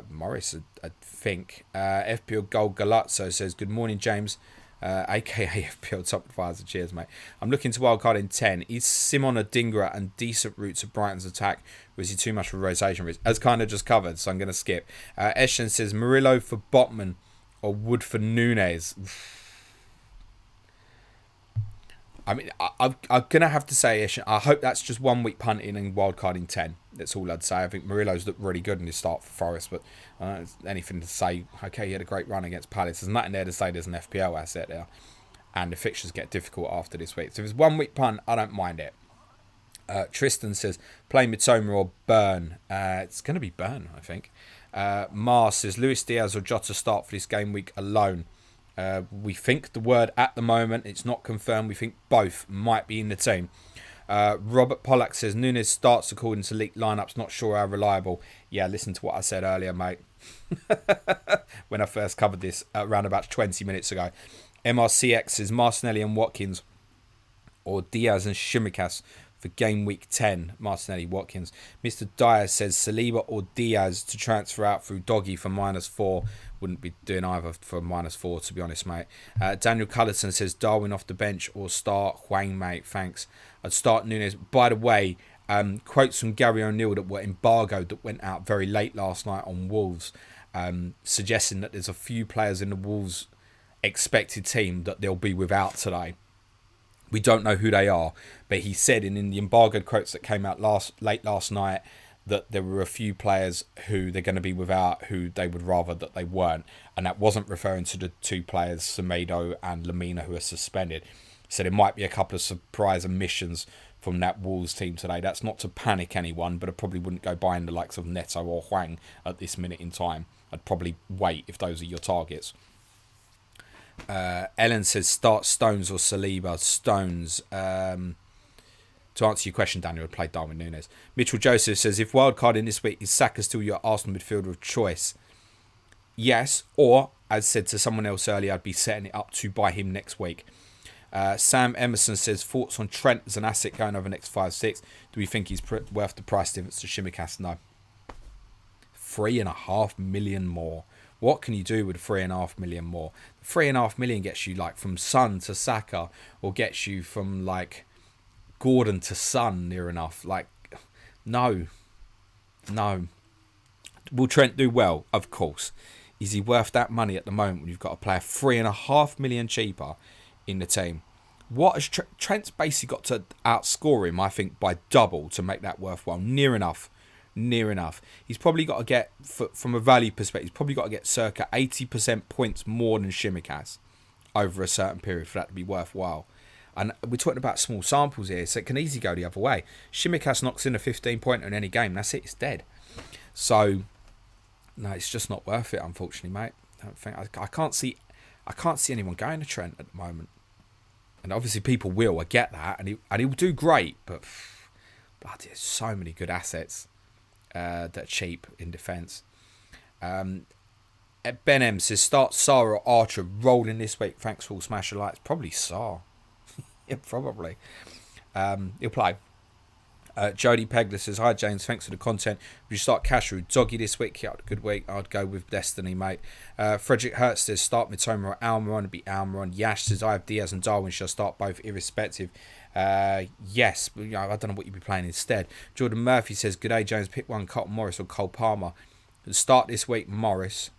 Morris, I think. FPL Gold Galazzo says, good morning James, aka FPL Top Advisor. Cheers, mate. I'm looking to wildcard in 10. Is Simon a Dingra and decent routes of Brighton's attack, or is he too much for rotation risk? As kind of just covered, so I'm going to skip. Eshen says, Murillo for Botman or Wood for Nunes? I mean, I'm going to have to say, Eshen, I hope that's just 1 week punting and wildcarding 10. That's all I'd say. I think Murillo's looked really good in his start for Forest, but anything to say, okay, he had a great run against Palace. There's nothing there to say there's an FPL asset there. And the fixtures get difficult after this week. So if it's 1 week punt, I don't mind it. Tristan says, play Mitoma or Burn. It's going to be Burn, I think. Mars says, Luis Diaz or Jota start for this game week alone. We think the word at the moment, it's not confirmed. We think both might be in the team. Robert Pollack says, Nunes starts according to leaked lineups. Not sure how reliable. Yeah, listen to what I said earlier, mate. When I first covered this around about 20 minutes ago. MRCX says, Martinelli and Watkins or Diaz and Shimikas for game week 10. Martinelli, Watkins. Mr. Dyer says, Saliba or Diaz to transfer out through Doggy for -4. Wouldn't be doing either for -4, to be honest, mate. Daniel Cullerton says, Darwin off the bench or start Huang, mate. Thanks. I'd start Nunes. By the way, quotes from Gary O'Neill that were embargoed that went out very late last night on Wolves, suggesting that there's a few players in the Wolves expected team that they'll be without today. We don't know who they are, but he said in the embargoed quotes that came out late last night that there were a few players who they're going to be without who they would rather that they weren't. And that wasn't referring to the two players, Semedo and Lamina, who are suspended. So there might be a couple of surprise omissions from that Wolves team today. That's not to panic anyone, but I probably wouldn't go buying the likes of Neto or Huang at this minute in time. I'd probably wait if those are your targets. Ellen says, start Stones or Saliba. Stones. To answer your question, Daniel, I'd play Darwin Nunes. Mitchell Joseph says, if wildcarding this week, is Saka still your Arsenal midfielder of choice? Yes, or, as said to someone else earlier, I'd be setting it up to buy him next week. Sam Emerson says, thoughts on Trent as an asset going over the next 5-6. Do we think he's worth the price difference to Shimikas? No. 3.5 million more. What can you do with 3.5 million more? 3.5 million gets you from Son to Saka, or gets you from Gordon to Son near enough. No. Will Trent do well? Of course. Is he worth that money at the moment when you've got a player 3.5 million cheaper in the team? What has Trent's basically got to outscore him, I think, by double to make that worthwhile. Near enough. He's probably got to get, from a value perspective, he's probably got to get circa 80% points more than Tsimikas over a certain period for that to be worthwhile. And we're talking about small samples here, so it can easily go the other way. Tsimikas knocks in a 15-pointer in any game, that's it, it's dead. So, no, it's just not worth it, unfortunately, mate. I can't see anyone going to Trent at the moment. And obviously people will, I get that, and he'll do great, but bloody, there's so many good assets that are cheap in defence. Ben M says, start Sarr or Archer rolling this week. Thanks for all smash lights. Probably Sarr. Yeah, probably. He'll play. Jody Pegler says, hi James, thanks for the content. Would you start Cashew? Doggy this week. He had a good week. I'd go with Destiny, mate. Frederick Hertz says, start Mitoma or Almiron. It'd be Almiron. Yash says, I have Diaz and Darwin. Shall start both irrespective? Yes, but, I don't know what you'd be playing instead. Jordan Murphy says, good day James, pick one, Colton Morris or Cole Palmer. Start this week, Morris.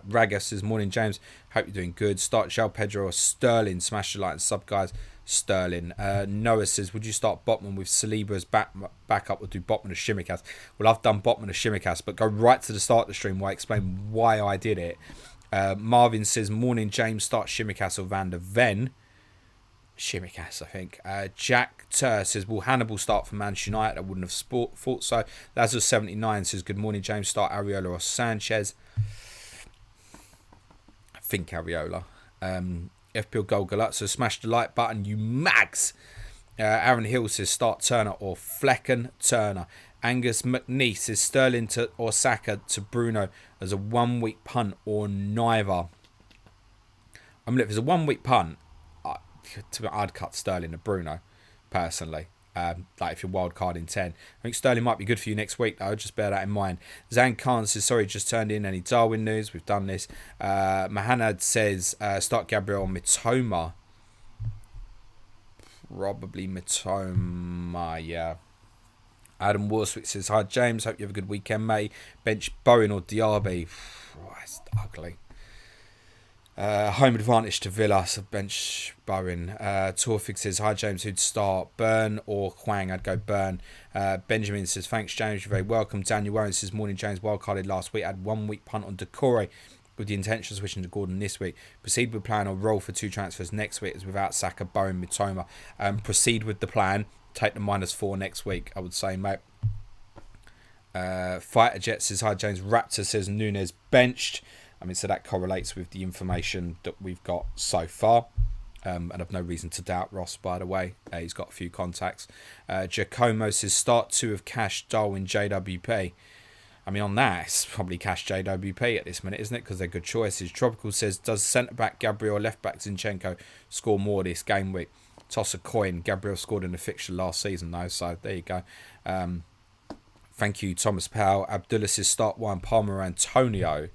Raga says, morning James, hope you're doing good. Start João Pedro or Sterling. Smash the light and sub guys. Sterling. Noah says, would you start Botman with Saliba as backup or do Botman as Tsimikas? Well, I've done Botman as Tsimikas, but go right to the start of the stream where I explain why I did it. Marvin says, morning James, start Tsimikas or Van der Ven. Tsimikas, I think. Jack Tur says, will Hannibal start for Manchester United? I wouldn't have thought so. Lazarus79 says, good morning James, start Areola or Sanchez. I think Areola. FPL Gold Galuzzo, smash the like button, you mags. Aaron Hill says, start Turner or Flecken. Turner. Angus McNeese says, Sterling or Saka to Bruno as a 1 week punt or neither. I mean, if it's a 1 week punt, I'd cut Sterling to Bruno, personally. Like if you're wildcard in 10. I think Sterling might be good for you next week, though. Just bear that in mind. Zan Khan says, sorry, just turned in. Any Darwin news? We've done this. Mahanad says, start Gabriel Mitoma. Probably Mitoma, yeah. Adam Warswick says, hi, James. Hope you have a good weekend, mate. Bench Bowen or Diaby. Oh, that's ugly. Home advantage to Villa, so bench Bowen. Torfig says, hi James, who'd start? Burn or Hwang? I'd go Burn. Benjamin says, thanks James, you're very welcome. Daniel Warren says, morning James, wildcarded last week. Had 1 week punt on Decore with the intention of switching to Gordon this week. Proceed with plan or roll for 2 transfers next week as without Saka, Bowen, Mitoma. Proceed with the plan. Take the -4 next week, I would say, mate. Fighter Jet says, hi James. Raptor says, Nunes benched. I mean, so that correlates with the information that we've got so far. And I've no reason to doubt Ross, by the way. He's got a few contacts. Giacomo says, start 2 of Cash, Darwin, JWP. I mean, on that, it's probably Cash, JWP at this minute, isn't it? Because they're good choices. Tropical says, does centre-back Gabriel, left-back Zinchenko score more this game week? Toss a coin. Gabriel scored in the fixture last season, though, so there you go. Thank you, Thomas Powell. Abdullah says, start 1, Palmer, Antonio.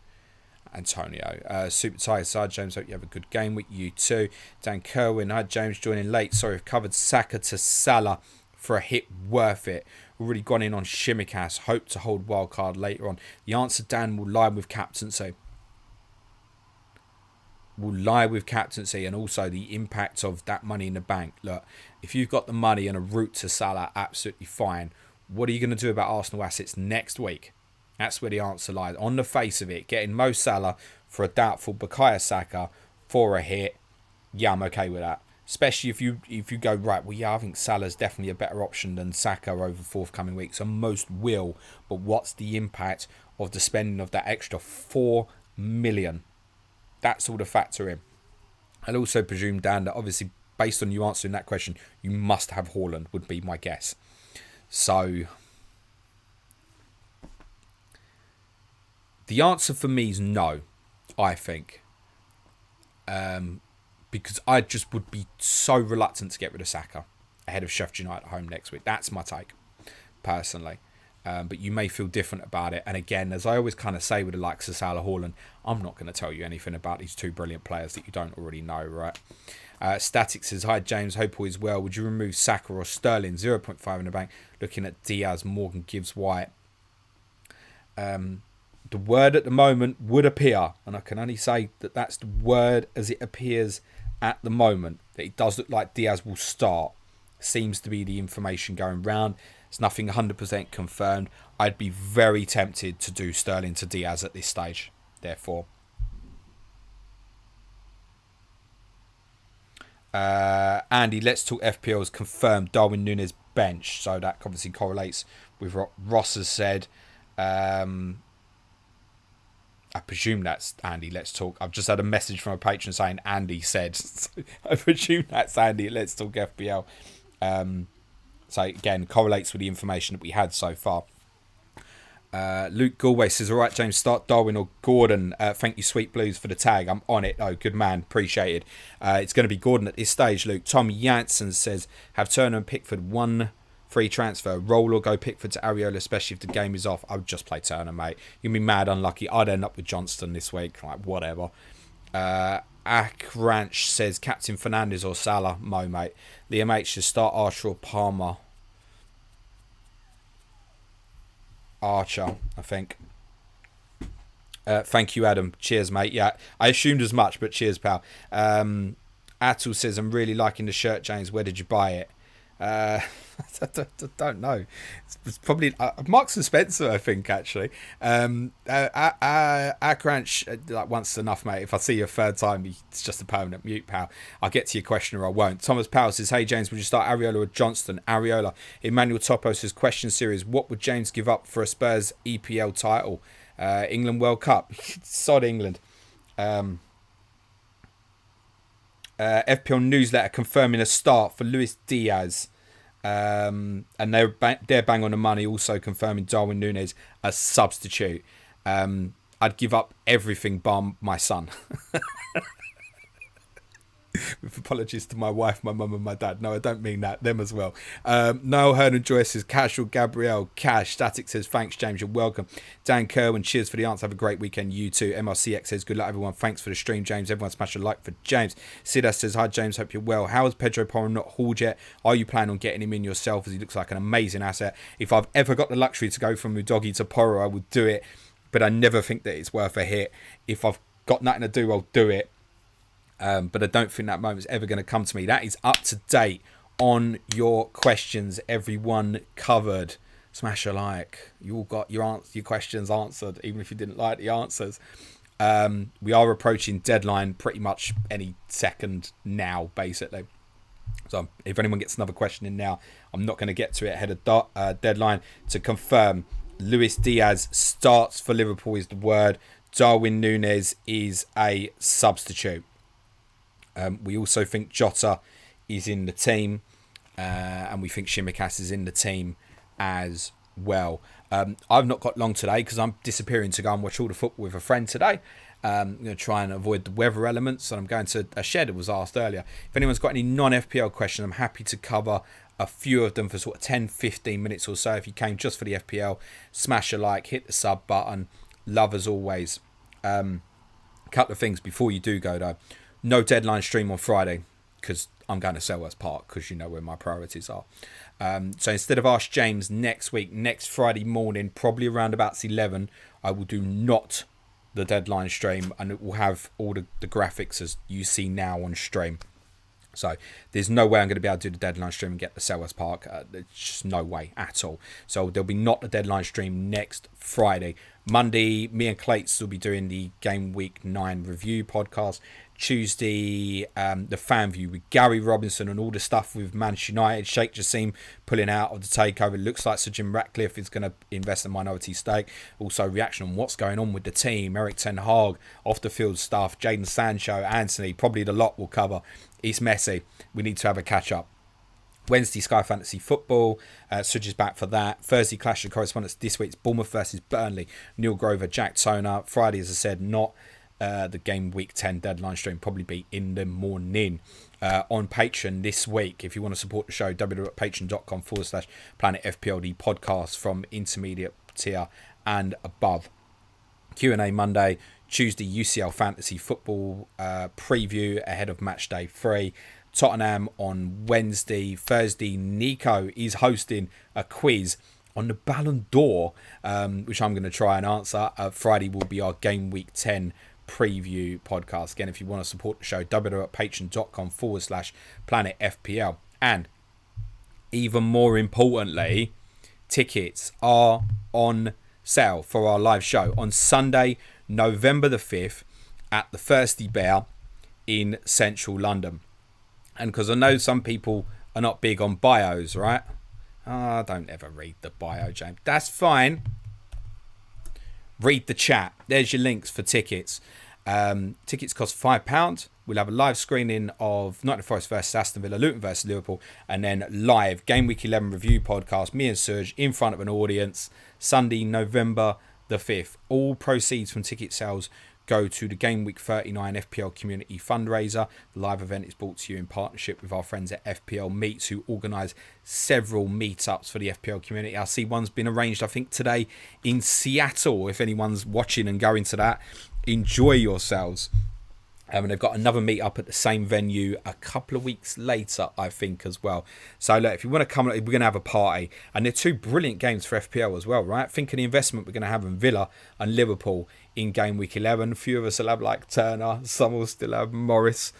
Super tired side, James, hope you have a good game week. You too. Dan Kerwin, hi James, joining late. Sorry, I've covered Saka to Salah for a hit worth it. Already gone in on Tsimikas. Hope to hold wildcard later on. The answer, Dan, will lie with captaincy. And also the impact of that money in the bank. Look, if you've got the money and a route to Salah, absolutely fine. What are you going to do about Arsenal assets next week? That's where the answer lies. On the face of it, getting Mo Salah for a doubtful Bukayo Saka for a hit, yeah, I'm okay with that. Especially if you go, right, well, yeah, I think Salah's definitely a better option than Saka over forthcoming weeks. And most will. But what's the impact of the spending of that extra 4 million? That's all to factor in. I'd also presume, Dan, that obviously, based on you answering that question, you must have Haaland, would be my guess. So the answer for me is no, I think. Because I just would be so reluctant to get rid of Saka ahead of Sheffield United at home next week. That's my take, personally. But you may feel different about it. And again, as I always kind of say with the likes of Salah, Haaland, I'm not going to tell you anything about these 2 brilliant players that you don't already know, right? Static says, hi James, hope all is well. Would you remove Saka or Sterling? 0.5 in the bank. Looking at Diaz, Morgan, Gibbs, White. The word at the moment would appear, and I can only say that that's the word as it appears at the moment that it does look like Diaz will start. Seems to be the information going round. It's nothing 100% confirmed. I'd be very tempted to do Sterling to Diaz at this stage. Therefore, Andy, let's talk FPL's confirmed Darwin Núñez bench. So that obviously correlates with what Ross has said. I presume that's Andy. Let's talk. I've just had a message from a patron saying Andy said. So I presume that's Andy. Let's talk FPL. So again, correlates with the information that we had so far. Luke Galway says, all right, James, start Darwin or Gordon. Thank you, Sweet Blues, for the tag. I'm on it. Oh, good man. Appreciated. It's going to be Gordon at this stage, Luke. Tom Janssen says, have Turner and Pickford one free transfer. Roll or go Pickford to Areola, especially if the game is off. I would just play Turner, mate. You'd be mad unlucky. I'd end up with Johnston this week. Like, whatever. Akranch says, Captain Fernandes or Salah. Mo, mate. Liam H should start Archer or Palmer. Archer, I think. Thank you, Adam. Cheers, mate. Yeah, I assumed as much, but cheers, pal. Atul says, I'm really liking the shirt, James. Where did you buy it? I don't know. It's probably Marks and Spencer, I think, actually. Akranch, like, once enough, mate. If I see you a third time, it's just a permanent mute, pal. I'll get to your question or I won't. Thomas Powell says, hey, James, would you start Areola or Johnston? Areola. Emmanuel Topo says, question series, what would James give up for a Spurs EPL title? England World Cup. Sod England. FPL newsletter confirming a start for Luis Diaz. And they're bang on the money, also confirming Darwin Núñez a substitute. I'd give up everything bar my son. With apologies to my wife, my mum and my dad. No, I don't mean that. Them as well. Noel Hernan Joyce says, Casual Gabrielle Cash. Static says, thanks, James. You're welcome. Dan Kerwin, cheers for the answer. Have a great weekend. You too. MRCX says, good luck, everyone. Thanks for the stream, James. Everyone smash a like for James. Sidas says, hi, James. Hope you're well. How is Pedro Porro not hauled yet? Are you planning on getting him in yourself, as he looks like an amazing asset? If I've ever got the luxury to go from Udogi to Porro, I would do it. But I never think that it's worth a hit. If I've got nothing to do, I'll do it. But I don't think that moment's ever going to come to me. That is up to date on your questions, everyone covered. Smash a like. You all got your questions answered, even if you didn't like the answers. We are approaching deadline pretty much any second now, basically. So if anyone gets another question in now, I'm not going to get to it ahead of deadline. To confirm, Luis Diaz starts for Liverpool is the word. Darwin Núñez is a substitute. We also think Jota is in the team, and we think Shimikas is in the team as well. I've not got long today because I'm disappearing to go and watch all the football with a friend today. I'm going to try and avoid the weather elements, and I'm going to a shed that was asked earlier. If anyone's got any non-FPL questions, I'm happy to cover a few of them for sort of 10-15 minutes or so. If you came just for the FPL, smash a like, hit the sub button. Love as always. Couple of things before you do go though. No deadline stream on Friday because I'm going to Selhurst Park because you know where my priorities are. So instead of Ask James next week, next Friday morning, probably around about 11, I will do not the deadline stream, and it will have all the graphics as you see now on stream. So there's no way I'm going to be able to do the deadline stream and get the Selhurst Park. There's just no way at all. So there'll be not a deadline stream next Friday. Monday, me and Clates will be doing the Gameweek 9 review podcast. Tuesday, the fan view with Gary Robinson and all the stuff with Manchester United. Sheikh Jassim pulling out of the takeover. It looks like Sir Jim Ratcliffe is going to invest a minority stake. Also, reaction on what's going on with the team. Eric Ten Hag, off the field stuff. Jadon Sancho, Anthony, probably the lot will cover. It's messy. We need to have a catch up. Wednesday, Sky Fantasy Football. Suj is back for that. Thursday, Clash of Correspondence. This week's Bournemouth versus Burnley. Neil Grover, Jack Toner. Friday, as I said, not the game week 10 deadline stream, probably be in the morning. On Patreon this week, if you want to support the show, www.patreon.com/Planet FPLD podcast from intermediate tier and above. Q&A Monday. Tuesday, UCL Fantasy Football preview ahead of Matchday 3. Tottenham on Wednesday. Thursday, Nico is hosting a quiz on the Ballon d'Or, which I'm going to try and answer. Friday will be our Game Week 10 preview podcast. Again, if you want to support the show, www.patreon.com/planetfpl. And even more importantly, tickets are on sale for our live show on Sunday, November the 5th at the Thirsty Bear in central London. And because I know some people are not big on bios, right? I don't ever read the bio, James. That's fine. Read the chat. There's your links for tickets. Tickets cost £5. We'll have a live screening of Nottingham Forest versus Aston Villa, Luton versus Liverpool, and then live Game Week 11 review podcast, me and Serge in front of an audience, Sunday, November the 5th. All proceeds from ticket sales go to the Game Week 39 FPL Community Fundraiser. The live event is brought to you in partnership with our friends at FPL Meets, who organise several meetups for the FPL community. I see one's been arranged, I think, today in Seattle. If anyone's watching and going to that, enjoy yourselves. And they've got another meet up at the same venue a couple of weeks later, I think, as well. So look, if you want to come, we're going to have a party. And they're two brilliant games for FPL as well, right? Think of the investment we're going to have in Villa and Liverpool in Game Week 11. A few of us will have like Turner. Some will still have Morris.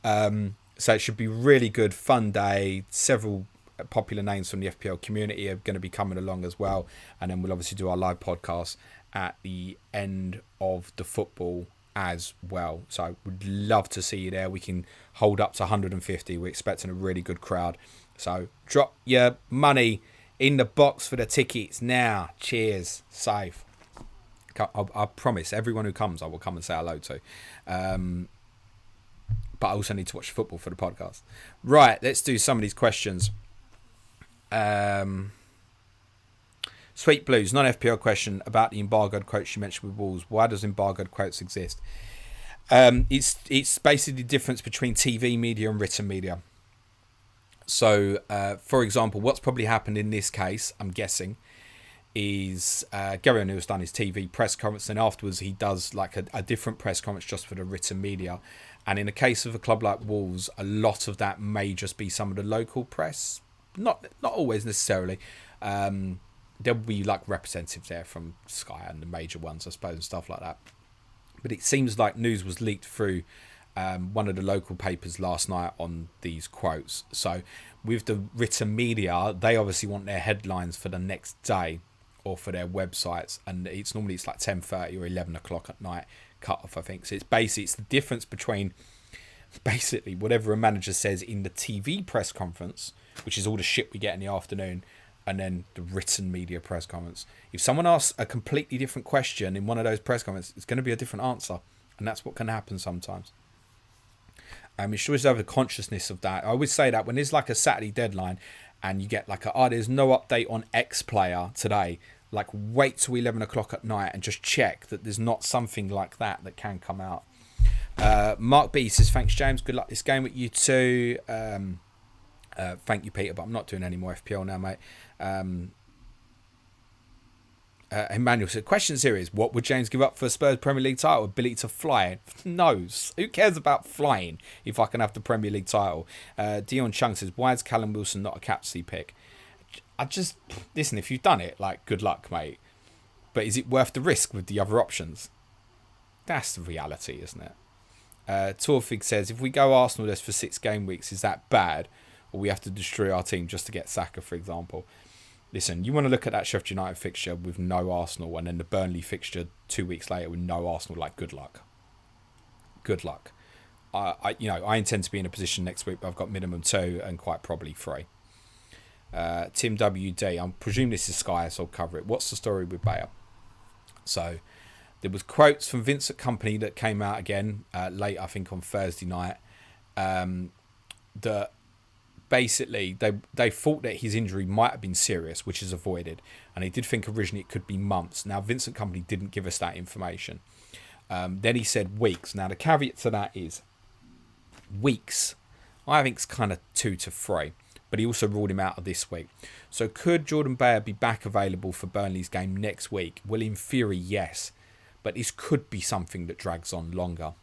So it should be really good, fun day. Several popular names from the FPL community are going to be coming along as well. And then we'll obviously do our live podcast at the end of the football as well. So we'd love to see you there. We can hold up to 150. We're expecting a really good crowd. So drop your money in the box for the tickets now. Cheers. Safe. I promise everyone who comes I will come and say hello to. But I also need to watch football for the podcast. Right, let's do some of these questions. Sweet Blues, non-FPL question about the embargoed quotes you mentioned with Wolves. Why does embargoed quotes exist? It's basically the difference between TV media and written media. So, for example, what's probably happened in this case, I'm guessing, is Gary O'Neill's done his TV press conference, and afterwards he does like a different press conference just for the written media. And in the case of a club like Wolves, a lot of that may just be some of the local press. Not always necessarily. There'll be like representatives there from Sky and the major ones, I suppose, and stuff like that. But it seems like news was leaked through one of the local papers last night on these quotes. So with the written media, they obviously want their headlines for the next day or for their websites. And it's normally like 10:30 or 11 o'clock at night cut off, I think. So it's the difference between basically whatever a manager says in the TV press conference, which is all the shit we get in the afternoon, and then the written media press conference. If someone asks a completely different question in one of those press conferences, it's going to be a different answer. And that's what can happen sometimes. You should always have a consciousness of that. I always say that when there's like a Saturday deadline and you get like there's no update on X player today, like wait till 11 o'clock at night and just check that there's not something like that can come out. Mark B says, thanks James, good luck this game with you too. Thank you, Peter, but I'm not doing any more FPL now, mate. Emmanuel said, question here is, what would James give up for a Spurs Premier League title? Ability to fly? No. Who cares about flying if I can have the Premier League title? Dion Chung says, why is Callum Wilson not a captaincy pick? Listen, if you've done it, like, good luck, mate. But is it worth the risk with the other options? That's the reality, isn't it? Torfig says, if we go Arsenal-less for 6 game weeks, is that bad? Or we have to destroy our team just to get Saka, for example? Listen, you want to look at that Sheffield United fixture with no Arsenal, and then the Burnley fixture 2 weeks later with no Arsenal. Like, good luck. Good luck. I intend to be in a position next week, but I've got minimum 2 and quite probably 3. Tim WD, I presume this is Sky, so I'll cover it. What's the story with Bayer? So there was quotes from Vincent Kompany that came out again late, I think, on Thursday night. That basically they thought that his injury might have been serious, which is avoided, and they did think originally it could be months. Now Vincent Kompany didn't give us that information. Then he said weeks. Now the caveat to that is weeks, I think, it's kind of 2 to 3, but he also ruled him out of this week. So could Jordan Bayer be back available for Burnley's game next week? Well, in theory, yes, but this could be something that drags on longer.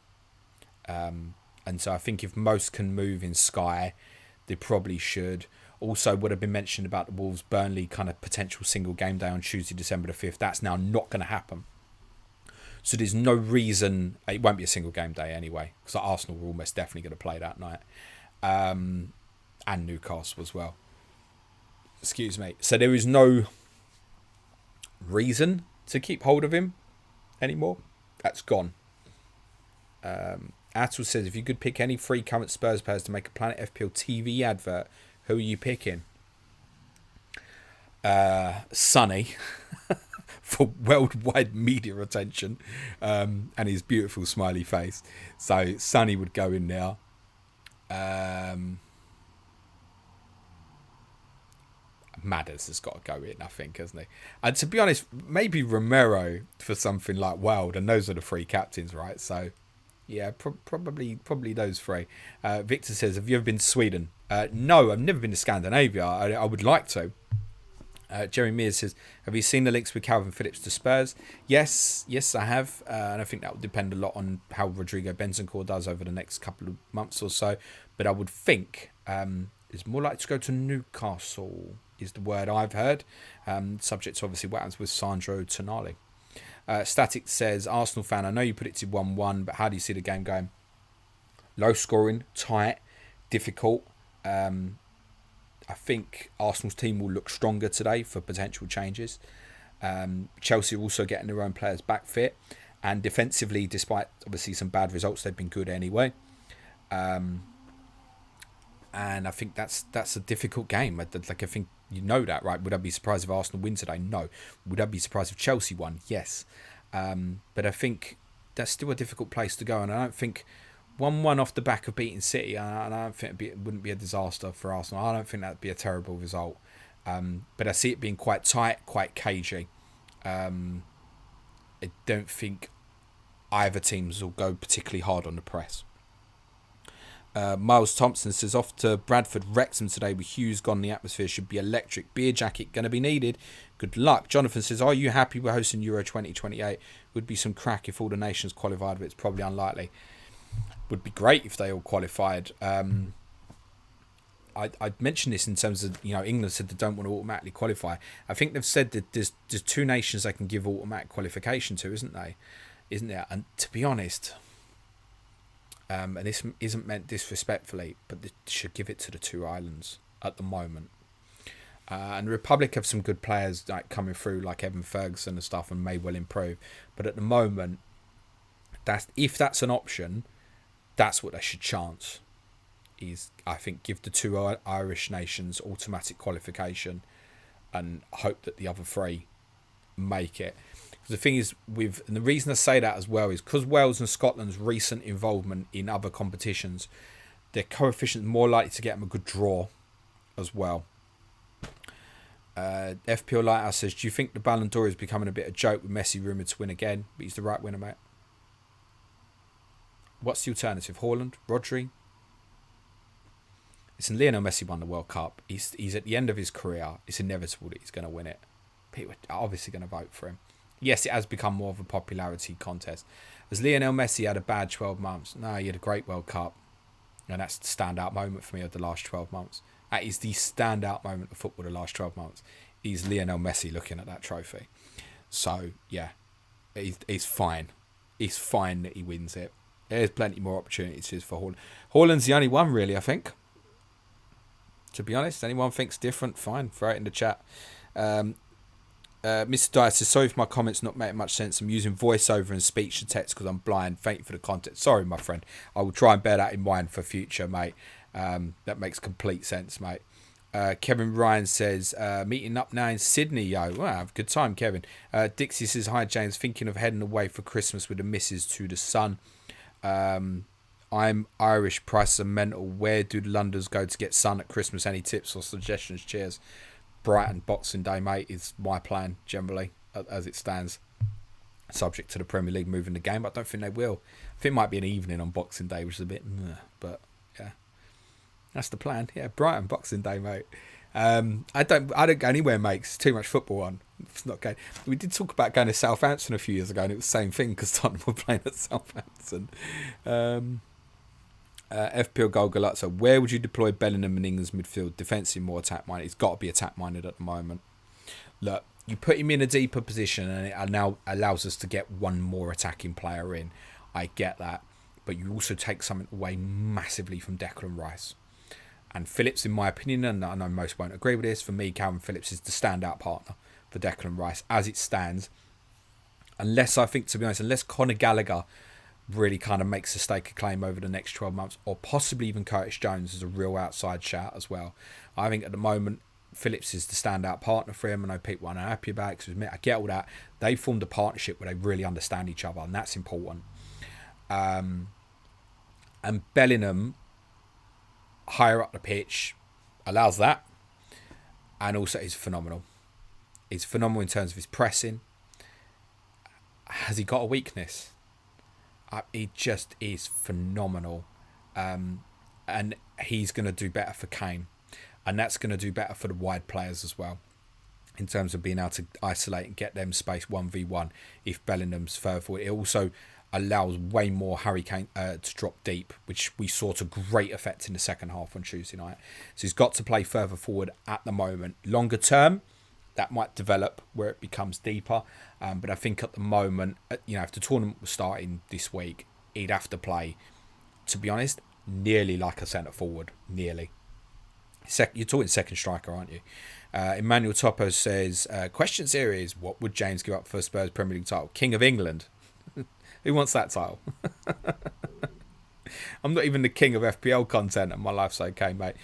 And so I think if most can move in Sky, they probably should. Also, what had been mentioned about the Wolves-Burnley kind of potential single game day on Tuesday, December the 5th, that's now not going to happen. So there's no reason. It won't be a single game day anyway, because Arsenal were almost definitely going to play that night, and Newcastle as well. Excuse me. So there is no reason to keep hold of him anymore. That's gone. Atul says, if you could pick any three current Spurs players to make a Planet FPL TV advert, who are you picking? Sonny for worldwide media attention, and his beautiful smiley face. So Sonny would go in there. Madders has got to go in, I think, hasn't he? And to be honest, maybe Romero for something like Wild, and those are the three captains, right? So yeah, probably those three. Victor says, have you ever been to Sweden? No, I've never been to Scandinavia. I would like to. Jerry Mears says, have you seen the links with Calvin Phillips to Spurs? Yes, I have. And I think that will depend a lot on how Rodrigo Bentancur does over the next couple of months or so. But I would think it's more likely to go to Newcastle, is the word I've heard. Subject to obviously what happens with Sandro Tonali. Static says, Arsenal fan, I know you predicted 1-1, but how do you see the game going? Low scoring, tight, difficult. I think Arsenal's team will look stronger today for potential changes. Chelsea are also getting their own players back fit. And defensively, despite obviously some bad results, they've been good anyway. And I think that's a difficult game. I think you know that, right? Would I be surprised if Arsenal win today? No. Would I be surprised if Chelsea won? Yes. But I think that's still a difficult place to go. And I don't think 1-1 off the back of beating City, and I don't think it wouldn't be a disaster for Arsenal. I don't think that'd be a terrible result. But I see it being quite tight, quite cagey. I don't think either teams will go particularly hard on the press. Miles Thompson says, off to Bradford Wrexham today with Hughes gone. The atmosphere should be electric. Beer jacket going to be needed. Good luck. Jonathan says, are you happy we're hosting Euro 2028? Would be some crack if all the nations qualified, but it's probably unlikely. Would be great if they all qualified. I mentioned this in terms of, England said they don't want to automatically qualify. I think they've said that there's two nations they can give automatic qualification to, isn't there? And to be honest, and this isn't meant disrespectfully, but they should give it to the two islands at the moment. And the Republic have some good players like coming through, like Evan Ferguson and stuff, and may well improve. But at the moment, if that's an option, that's what they should chance. Is, I think, give the two Irish nations automatic qualification and hope that the other three make it. Because the thing is, and the reason I say that as well is because Wales and Scotland's recent involvement in other competitions, their coefficient is more likely to get them a good draw as well. FPL Lighthouse says, do you think the Ballon d'Or is becoming a bit of a joke with Messi rumoured to win again? But he's the right winner, mate. What's the alternative? Haaland? Rodri? Listen, Lionel Messi won the World Cup. He's at the end of his career. It's inevitable that he's going to win it. People are obviously going to vote for him. Yes, it has become more of a popularity contest. Has Lionel Messi had a bad 12 months? No, he had a great World Cup. And that's the standout moment for me of the last 12 months. That is the standout moment of football the last 12 months. Is Lionel Messi looking at that trophy. So, yeah, it's fine. It's fine that he wins it. There's plenty more opportunities for Haaland. Haaland's the only one, really, I think. To be honest, anyone thinks different, fine. Throw it in the chat. Mr. Dyer says, sorry if my comments not making much sense. I'm using voiceover and speech to text because I'm blind. Thank you for the content. Sorry, my friend. I will try and bear that in mind for future, mate. That makes complete sense, mate. Kevin Ryan says, meeting up now in Sydney, yo. Wow, have a good time, Kevin. Dixie says, hi, James. Thinking of heading away for Christmas with the missus to the sun. I'm Irish, prices are mental. Where do the Londoners go to get sun at Christmas? Any tips or suggestions? Cheers. Brighton Boxing Day, mate, is my plan generally as it stands. Subject to the Premier League moving the game, but I don't think they will. I think it might be an evening on Boxing Day, which is a bit, but yeah, that's the plan. Yeah, Brighton Boxing Day, mate. I don't go anywhere, mate. It's too much football on. It's not going. We did talk about going to Southampton a few years ago, and it was the same thing because Tottenham were playing at Southampton. FPL Goal Galazzo, where would you deploy Bellingham in England's midfield? Defensive, more attack minded. He's got to be attack minded at the moment. Look, you put him in a deeper position and it now allows us to get one more attacking player in. I get that. But you also take something away massively from Declan Rice. And Phillips, in my opinion, and I know most won't agree with this, for me, Calvin Phillips is the standout partner for Declan Rice as it stands. Unless, I think, to be honest, unless Conor Gallagher really kind of makes a stake a claim over the next 12 months, or possibly even Curtis Jones is a real outside shout as well. I think at the moment, Phillips is the standout partner for him. I know people aren't happy about it, because I get all that. They formed a partnership where they really understand each other, and that's important. And Bellingham, higher up the pitch, allows that, and also is phenomenal. He's phenomenal in terms of his pressing. Has he got a weakness? He just is phenomenal, and he's going to do better for Kane, and that's going to do better for the wide players as well, in terms of being able to isolate and get them space 1v1 if Bellingham's further forward. It also allows way more Harry Kane to drop deep, which we saw to great effect in the second half on Tuesday night. So he's got to play further forward at the moment. Longer term, that might develop where it becomes deeper. But I think at the moment, if the tournament was starting this week, he'd have to play, to be honest, nearly like a centre forward. Nearly. You're talking second striker, aren't you? Emmanuel Topo says, question series, what would James give up for Spurs Premier League title? King of England. Who wants that title? I'm not even the king of FPL content and my life's okay, mate.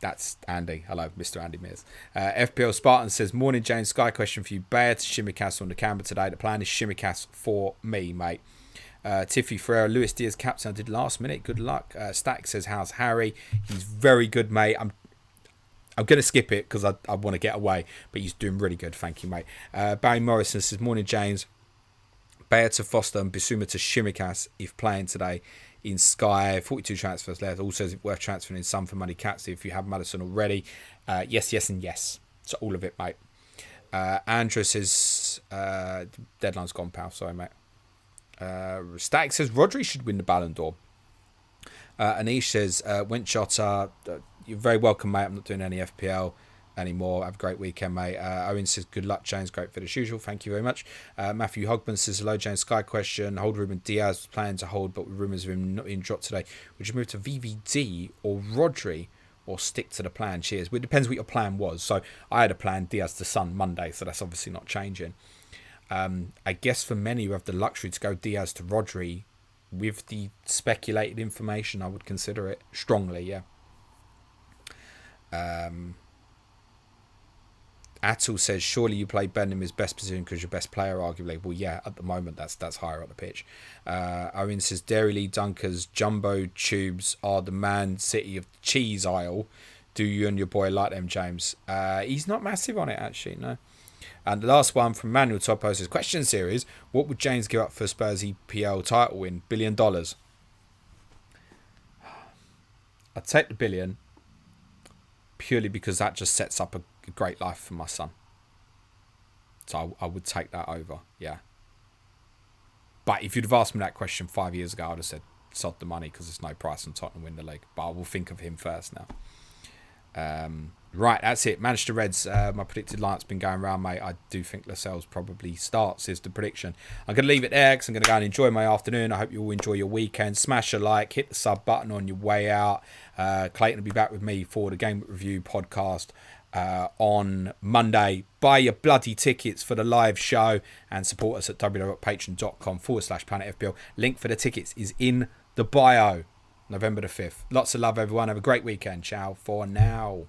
That's Andy. Hello, Mr. Andy Mears. FPL Spartan says, morning, James. Sky question for you. Bayer to Shimikas on the camera today. The plan is Shimikas for me, mate. Tiffy Ferreira, Luis Diaz captain. I did last minute. Good luck. Stack says, how's Harry? He's very good, mate. I'm going to skip it because I want to get away, but he's doing really good. Thank you, mate. Barry Morrison says, morning, James. Bayer to Foster and Bissouma to Shimikas if playing today in Sky. 42 transfers left. Also, is it worth transferring in some for money? Captaincy if you have Maddison already. Yes, and yes. So all of it, mate. Andrew says, deadline's gone, pal. Sorry, mate. Static says, Rodri should win the Ballon d'Or. Anish says, Winchota, you're very welcome, mate. I'm not doing any FPL anymore. Have a great weekend, mate. Owen says, good luck, James. Great fit as usual. Thank you very much. Matthew Hogman says, hello, James. Sky question. Hold Ruben Diaz planning to hold, but with rumours of him not being dropped today. Would you move to VVD or Rodri or stick to the plan? Cheers. Well, it depends what your plan was. So I had a plan, Diaz to Son Monday, so that's obviously not changing. I guess for many who have the luxury to go Diaz to Rodri, with the speculated information, I would consider it strongly, yeah. Atul says, surely you play Benham his best position because your best player, arguably. Well, yeah, at the moment, that's higher up the pitch. Owen says, Dairy Lee Dunkers Jumbo Tubes are the Man City of the cheese aisle. Do you and your boy like them, James? He's not massive on it, actually, no. And the last one from Manuel Topo says, question series, what would James give up for Spurs EPL title win? $1 billion. I'd take the billion purely because that just sets up a great life for my son. So I would take that over, yeah. But if you'd have asked me that question 5 years ago, I'd have said sod the money because there's no price on Tottenham win the league. But I will think of him first now. Right, that's it. Manchester Reds, my predicted lineup's been going around, mate. I do think Lascelles probably starts, is the prediction. I'm going to leave it there because I'm going to go and enjoy my afternoon. I hope you all enjoy your weekend. Smash a like, hit the sub button on your way out. Clayton will be back with me for the Game Review podcast on Monday. Buy your bloody tickets for the live show and support us at www.patreon.com/PlanetFPL. Link for the tickets is in the bio. November the 5th. Lots of love, everyone. Have a great weekend. Ciao for now.